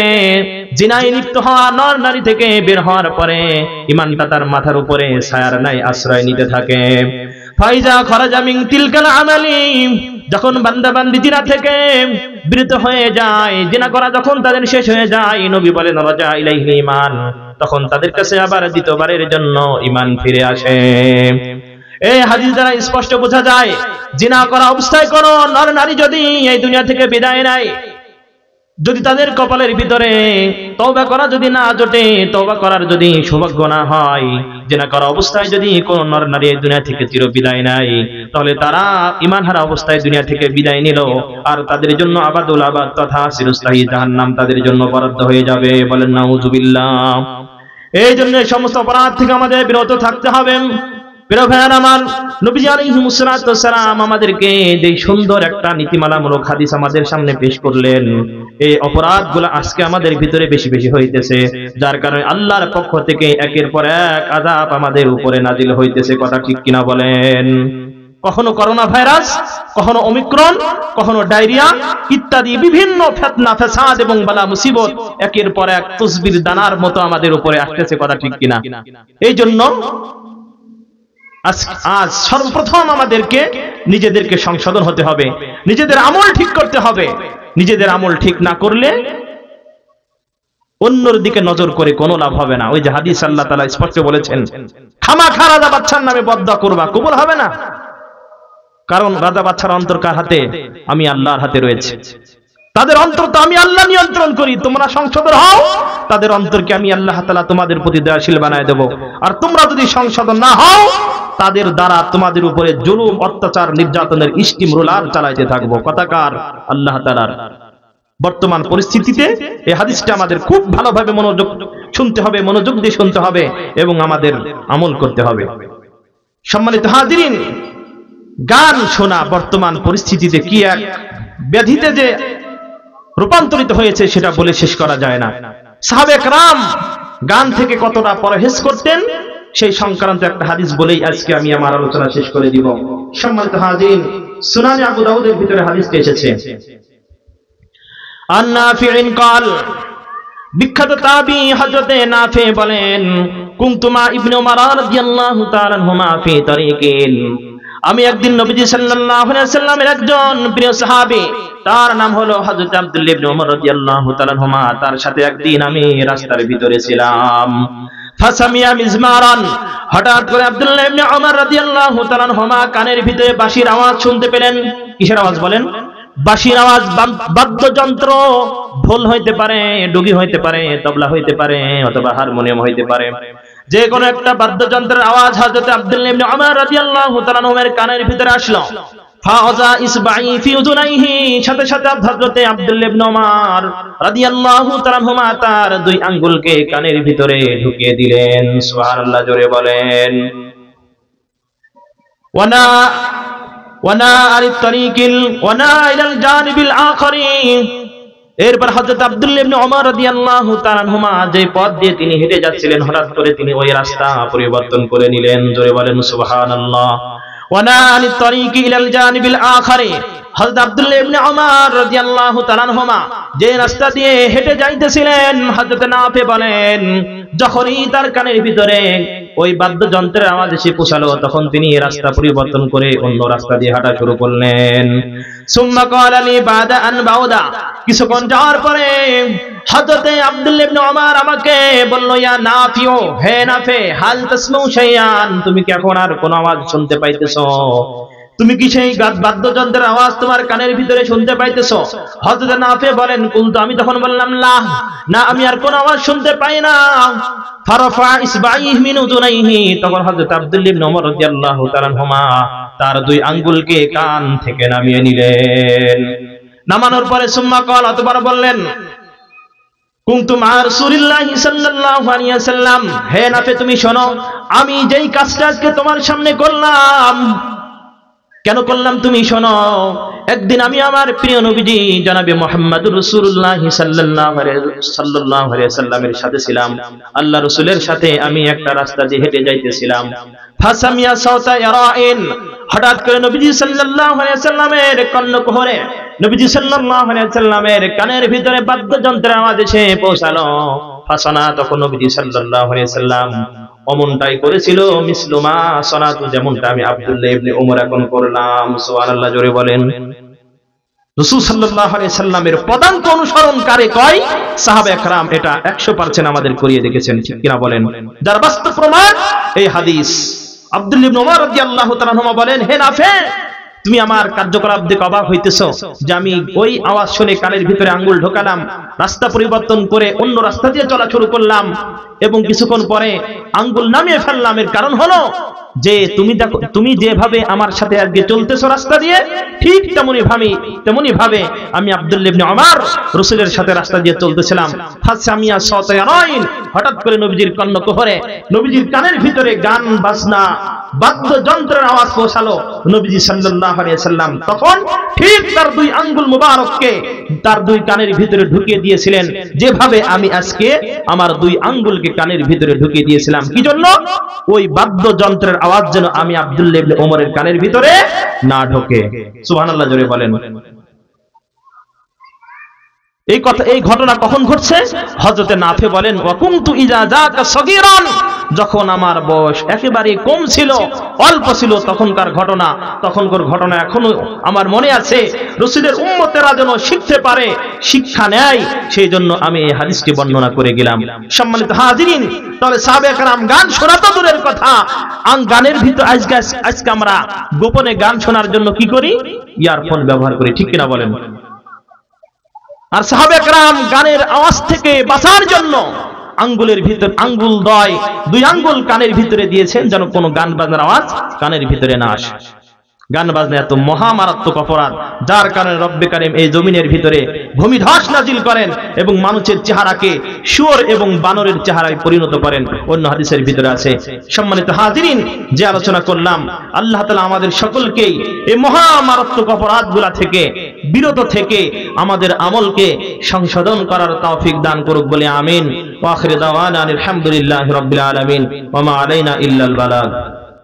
Speaker 1: জিনায় লিপ্ত হওয়া নর নারী থেকে বের হওয়ার পরে ঈমানটা তার মাথার উপরে ছায়ার নাই আশ্রয় নিতে থাকে। ফাইজা খরাজা মিন তিলকাল আমালি, যখন বান্দা বান্দি জিনা থেকে বিরত হয়ে যায়, জিনা করা যখন তাদের শেষ হয়ে যায়, নবী বলেন রাজা ইলাইহি ঈমান, তখন তাদের কাছে আবার দ্বিতীয়বারের জন্য ঈমান ফিরে আসে। এই হাদিস দ্বারা স্পষ্ট বোঝা যায়, জিনা করা অবস্থায় কোন নর নারী যদি এই দুনিয়া থেকে বিদায় নেয়, যদি তাদের কপালের ভিতরে তওবা করা যদি না জোটে, তওবা করার যদি সৌভাগ্য না হয়, জিনা করা অবস্থায় যদি কোন নর নারী এই দুনিয়া থেকে চির বিদায় নেয়, তাহলে তারা ঈমান হারা অবস্থায় দুনিয়া থেকে বিদায় নিল, আর তাদের জন্য আবাদুল আবাদ তথা চিরস্থায়ী জাহান্নাম তাদের জন্য বরাদ্দ হয়ে যাবে। বলেন নাউযুবিল্লাহ। এই জন্য সমস্ত অপরাধ থেকে আমাদের বিরত থাকতে হবে। প্রিয় ভাইরা আমার, নবীজি আলাইহিস সালাম আমাদেরকে যে সুন্দর একটা নীতিমালামূলক হাদিস আমাদের সামনে পেশ করলেন, এই অপরাধগুলো আজকে আমাদের ভিতরে বেশি বেশি হইতেছে, যার কারণে আল্লাহর পক্ষ থেকে একের পর এক আযাব আমাদের উপরে নাজিল হইতেছে। কথা ঠিক কিনা বলেন? কখনো করোনা ভাইরাস, কখনো ওমিক্রন, কখনো ডায়রিয়া ইত্যাদি বিভিন্ন ফিতনা ফাসাদ এবং বালা মুসিবত একের পর এক তসবির দানার মতো আমাদের উপরে আসতেছে। কথা ঠিক কিনা? এই জন্য আজ সর্বপ্রথম আমাদেরকে নিজেদেরকে সংশোধন হতে হবে, নিজেদের আমল ঠিক করতে হবে। নিজেদের আমল ঠিক না করলে অন্যর দিকে নজর করে কোনো লাভ হবে না। ওই যে হাদিস আল্লাহ তাআলা স্পষ্ট বলেছেন, খামাখা রাজা বাদশার নামে বদদুআ করবা, কবুল হবে না। কারণ রাজা বাদশার অন্তর কার হাতে? আমি আল্লাহর হাতে রয়েছে। তাদের অন্তর তো আমি আল্লাহ নিয়ন্ত্রণ করি। তোমরা সংশোধন হও, তাদের অন্তরকে আমি আল্লাহ তাআলা তোমাদের প্রতি দয়াশীল বানায় দেব। আর তোমরা যদি সংশোধন না হও, তাদের দ্বারা তোমাদের উপরে জুলুম, অত্যাচার, নির্যাতনের স্টিম রোলার চালাইতে থাকবো। কথাকার আল্লাহ তাআলার। বর্তমান পরিস্থিতিতে এই হাদিসটা আমাদের খুব ভালোভাবে মনোযোগ শুনতে হবে, মনোযোগ দিয়ে শুনতে হবে এবং আমাদের আমল করতে হবে। সম্মানিত হাজিরিন, গান শোনা বর্তমান পরিস্থিতিতে কি এক ব্যাধিতে যে রূপান্তরিত হয়েছে সেটা বলে শেষ করা যায় না। সাহাবে কেরাম গান থেকে কতটা পরহেজ করতেন সেই সংক্রান্ত একটা হাদিস বলেই আজকে আমি আমার আলোচনা শেষ করে দিব। সম্মানিত হাজিরিন, সুনানে আবু দাউদের ভিতরে হাদিসটি এসেছে। আন নাফিইন قال, বিখ্যাত তাবী হযরতে নাফি বলেন, কুনতুমা ইবনে উমর রাদিয়াল্লাহু তাআলা আনহুমা ফি তারিকিন, আমি একদিন নবীজি সাল্লাল্লাহু আলাইহি ওয়াসাল্লামের একজন প্রিয় সাহাবী, তার নাম হলো হযরত আব্দুল্লাহ ইবনে উমর রাদিয়াল্লাহু তাআলা আনহুমা, তার সাথে একদিন আমি রাস্তার ভিতরে ছিলাম। ফাসামিয়া মিজমারান, হঠাৎ করে আব্দুল্লাহ ইবনে উমর রাদিয়াল্লাহু তাআলা আনহুমা কানের ভিতরে বাঁশির আওয়াজ শুনতে পেলেন। কিসের আওয়াজ বলেন? বাঁশির আওয়াজ। বাদ্যযন্ত্র ঢোল হইতে পারে, ডুগি হইতে পারে, তবলা হইতে পারে, অথবা হারমোনিয়াম হইতে পারে। যে কোনো একটা বাদ্যযন্ত্রের আওয়াজ হযরত আব্দুল্লাহ ইবনে উমর রাদিয়াল্লাহু তাআলা আনহুর কানের ভিতরে আসলো। ফাওজা ইসবাই ফি উযুনাইহি, সাথে সাথে হযরত আব্দুল্লাহ ইবনে ওমর রাদিয়াল্লাহু তাআলা আনহুমা তার দুই আঙ্গুলকে কানের ভিতরে ঢুকিয়ে দিলেন। সুবহানাল্লাহ, জোরে বলেন। ওয়ানা আলিত তারিকিল ওয়ানা ইলাল জানিবিল আখারি। এরপর হযরত আব্দুল্লাহ ইবনে ওমর রাদিয়াল্লাহু তাআলা আনহুমা যে পথ দিয়ে তিনি হেঁটে যাচ্ছিলেন, হঠাৎ করে তিনি ওই রাস্তা পরিবর্তন করে নিলেন। জোরে বলেন সুবহানাল্লাহ। ওয়ানা আলিত তারিকি ইলাল জানিবিল আখারি। হযরত আব্দুল্লাহ ইবনে ওমর রাদিয়াল্লাহু তাআলা আনহুমা যে রাস্তা দিয়ে হেঁটে যাইতেছিলেন, হযরত নাফি বলেন যখনই তার কানের ভিতরে ওই বাদ্যযন্ত্রের আওয়াজ এসে পৌঁছালো, তখন তিনি রাস্তা পরিবর্তন করে অন্য রাস্তা দিয়ে হাঁটা শুরু করলেন। সুম্মা ক্বালা লি বাদা আন বাউদা, কিছুক্ষণ যাওয়ার পরে হযরত আব্দুল্লাহ ইবনে ওমর আমাকে বলল, ইয়া নাফিউ, হে নাফি, হাল তাসমাউ শাইআন, তুমি কি এখন আর কোনো আওয়াজ শুনতে পাইতেছো? তুমি কি সেই বাদ্যযন্ত্রের আওয়াজ তোমার কানের ভিতরে শুনতে পাইতেছো? হযরত নাফি বলেন, কুলতু, আমি তখন বললাম, না, আমি আর কোনো আওয়াজ শুনতে পাই না। ফারাফা ইসবাইহি মিন উযুনাইহি, তখন হযরত আব্দুল্লাহ ইবনে ওমর রাদিয়াল্লাহু তাআলা আনহুমা তার দুই আঙ্গুলকে কান থেকে নামিয়ে নিলেন। নামানোর পরে সুম্মা ক্বাল, অতঃপর বললেন, কুনতু মা রাসূলিল্লাহি সাল্লাল্লাহু আলাইহি ওয়াসাল্লাম, হে নাফি তুমি শোনো, আমি যেই কাজটা আজকে তোমার সামনে করলাম, কেন করলাম তুমি শোনো। একদিন আমি আমার প্রিয় নবীজি জনাবে মুহাম্মদুর রাসূলুল্লাহ সাল্লাল্লাহু আলাইহি ওয়াসাল্লামের সাথে ছিলাম। আল্লাহ রাসূলের সাথে আমি একটা রাস্তা দিয়ে হেঁটে যাইতেছিলাম। ফাসামিয়া সাওতা ইয়ারাইন, হঠাৎ করে নবীজি সাল্লাল্লাহু আলাইহি ওয়াসাল্লামের কর্ণকুহরে, নবীজি সাল্লাল্লাহু আলাইহি ওয়াসাল্লামের কানের ভিতরে বাদ্যযন্ত্রের আওয়াজ এসে পৌঁছালো। ফাসানা, তখন নবীজি সাল্লাল্লাহু আলাইহি ওয়াসাল্লাম অমনটাই করেছিল, মিসলুমা সনাতু, যেমনটা আমি আব্দুল্লাহ ইবনে ওমর এখন করলাম। সুবহানাল্লাহ, জোরে বলেন। রাসূল সাল্লাল্লাহু আলাইহি সাল্লামের পদাঙ্ক অনুসরণ কারে কয়? সাহাবা একরাম এটা 100% আমাদের করিয়ে দেখেছেন, ঠিক কিনা বলেন? যার বাস্তব প্রমাণ এই হাদিস। আব্দুল্লাহ ইবনে ওমর রাদিয়াল্লাহু তাআলা আনহু বলেন, হে নাফি, তুমি আমার কার্যকলাপ দেখে অবাক হইতেছো যে আমি ওই আওয়াজ শুনে কানের ভিতরে আঙ্গুল ঢোকালাম, রাস্তা পরিবর্তন করে অন্য রাস্তা দিয়ে চলা শুরু করলাম এবং কিছুক্ষণ পরে আঙ্গুল নামিয়ে ফেললাম। এর কারণ হলো যে তুমি যেভাবে আমার সাথে আজকে চলতেছো রাস্তা দিয়ে, ঠিক তেমনি ভাবে আমি আব্দুল্লাহ ইবনে ওমর রাসূলের সাথে রাস্তা দিয়ে চলতেছিলাম। ফাসামিয়া সাওতায়ারাইন, হঠাৎ করে নবীজির কর্ণকুহরে, নবীজির কানের ভিতরে গান বাজনা বাদ্যযন্ত্রের আওয়াজ পৌঁছালো। নবীজি সাল্লাল্লাহু আলাইহি ওয়াসাল্লাম তখন ঠিক তার দুই আঙ্গুল মুবারককে তার দুই কানের ভিতরে ঢুকিয়ে দিয়েছিলেন, যেভাবে আমি আজকে আমার দুই আঙ্গুলকে কানের ভিতরে ঢুকিয়ে দিয়েছিলাম। কি জন্য? ওই বাদ্যযন্ত্রের আওয়াজ যেন আমি আব্দুল্লাহ ইবনে ওমরের কানের ভিতরে না ঢোকে। সুবহানাল্লাহ, জোরে বলেন। এই ঘটনা কখন ঘটছে? হযরত নাফি বলেন, ওয়া কুনতু ইজা যাকা সগীরান, যখন আমার বয়স একেবারে কম ছিল, অল্প ছিল, তখনকার ঘটনা এখনো আমার মনে আছে। রাসূলের উম্মতেরা যেন শিখতে পারে, শিক্ষা নেয়, সেই জন্য আমি এই হাদিসটি বর্ণনা করে গেলাম। সম্মানিত হাজিরিন, তাহলে সাহাবায়ে কেরাম গান শোনা তো দূরের কথা, গানের ভিতর আজকে আমরা গোপনে গান শোনার জন্য কি করি? ইয়ারফোন ব্যবহার করি, ঠিক কিনা বলেন? আর সাহাবায়ে কেরাম গানের আওয়াজ থেকে বাঁচার জন্য আঙ্গুলের ভিতর দুই আঙ্গুল কানের ভিতরে দিয়েছেন, যেন কোনো গান বাজনার আওয়াজ কানের ভিতরে না আসে। গান বাজনা এত মহামারাত্মক অপরাধ, যার কারণে রব্বে কারীম এই জমিনের ভিতরে ভূমিধস নাজিল করেন এবং মানুষের চেহারাকে শুয়োর এবং বানরের চেহারায় পরিণত করেন। অন্য হাদিসের ভিতরে আছে। সম্মানিত হাজিরিন, যে আলোচনা করলাম, আল্লাহ তাআলা আমাদের সকলকেই এই মহামারাত্মক অপরাধগুলা থেকে বিরত থেকে আমাদের আমলকে সংশোধন করার তৌফিক দান করুক বলে আমিন। ওয়া আখিরু দাওয়ানা আলহামদুলিল্লাহি রাব্বিল আলামিন ওয়া মা আলাইনা ইল্লাল বালাগ।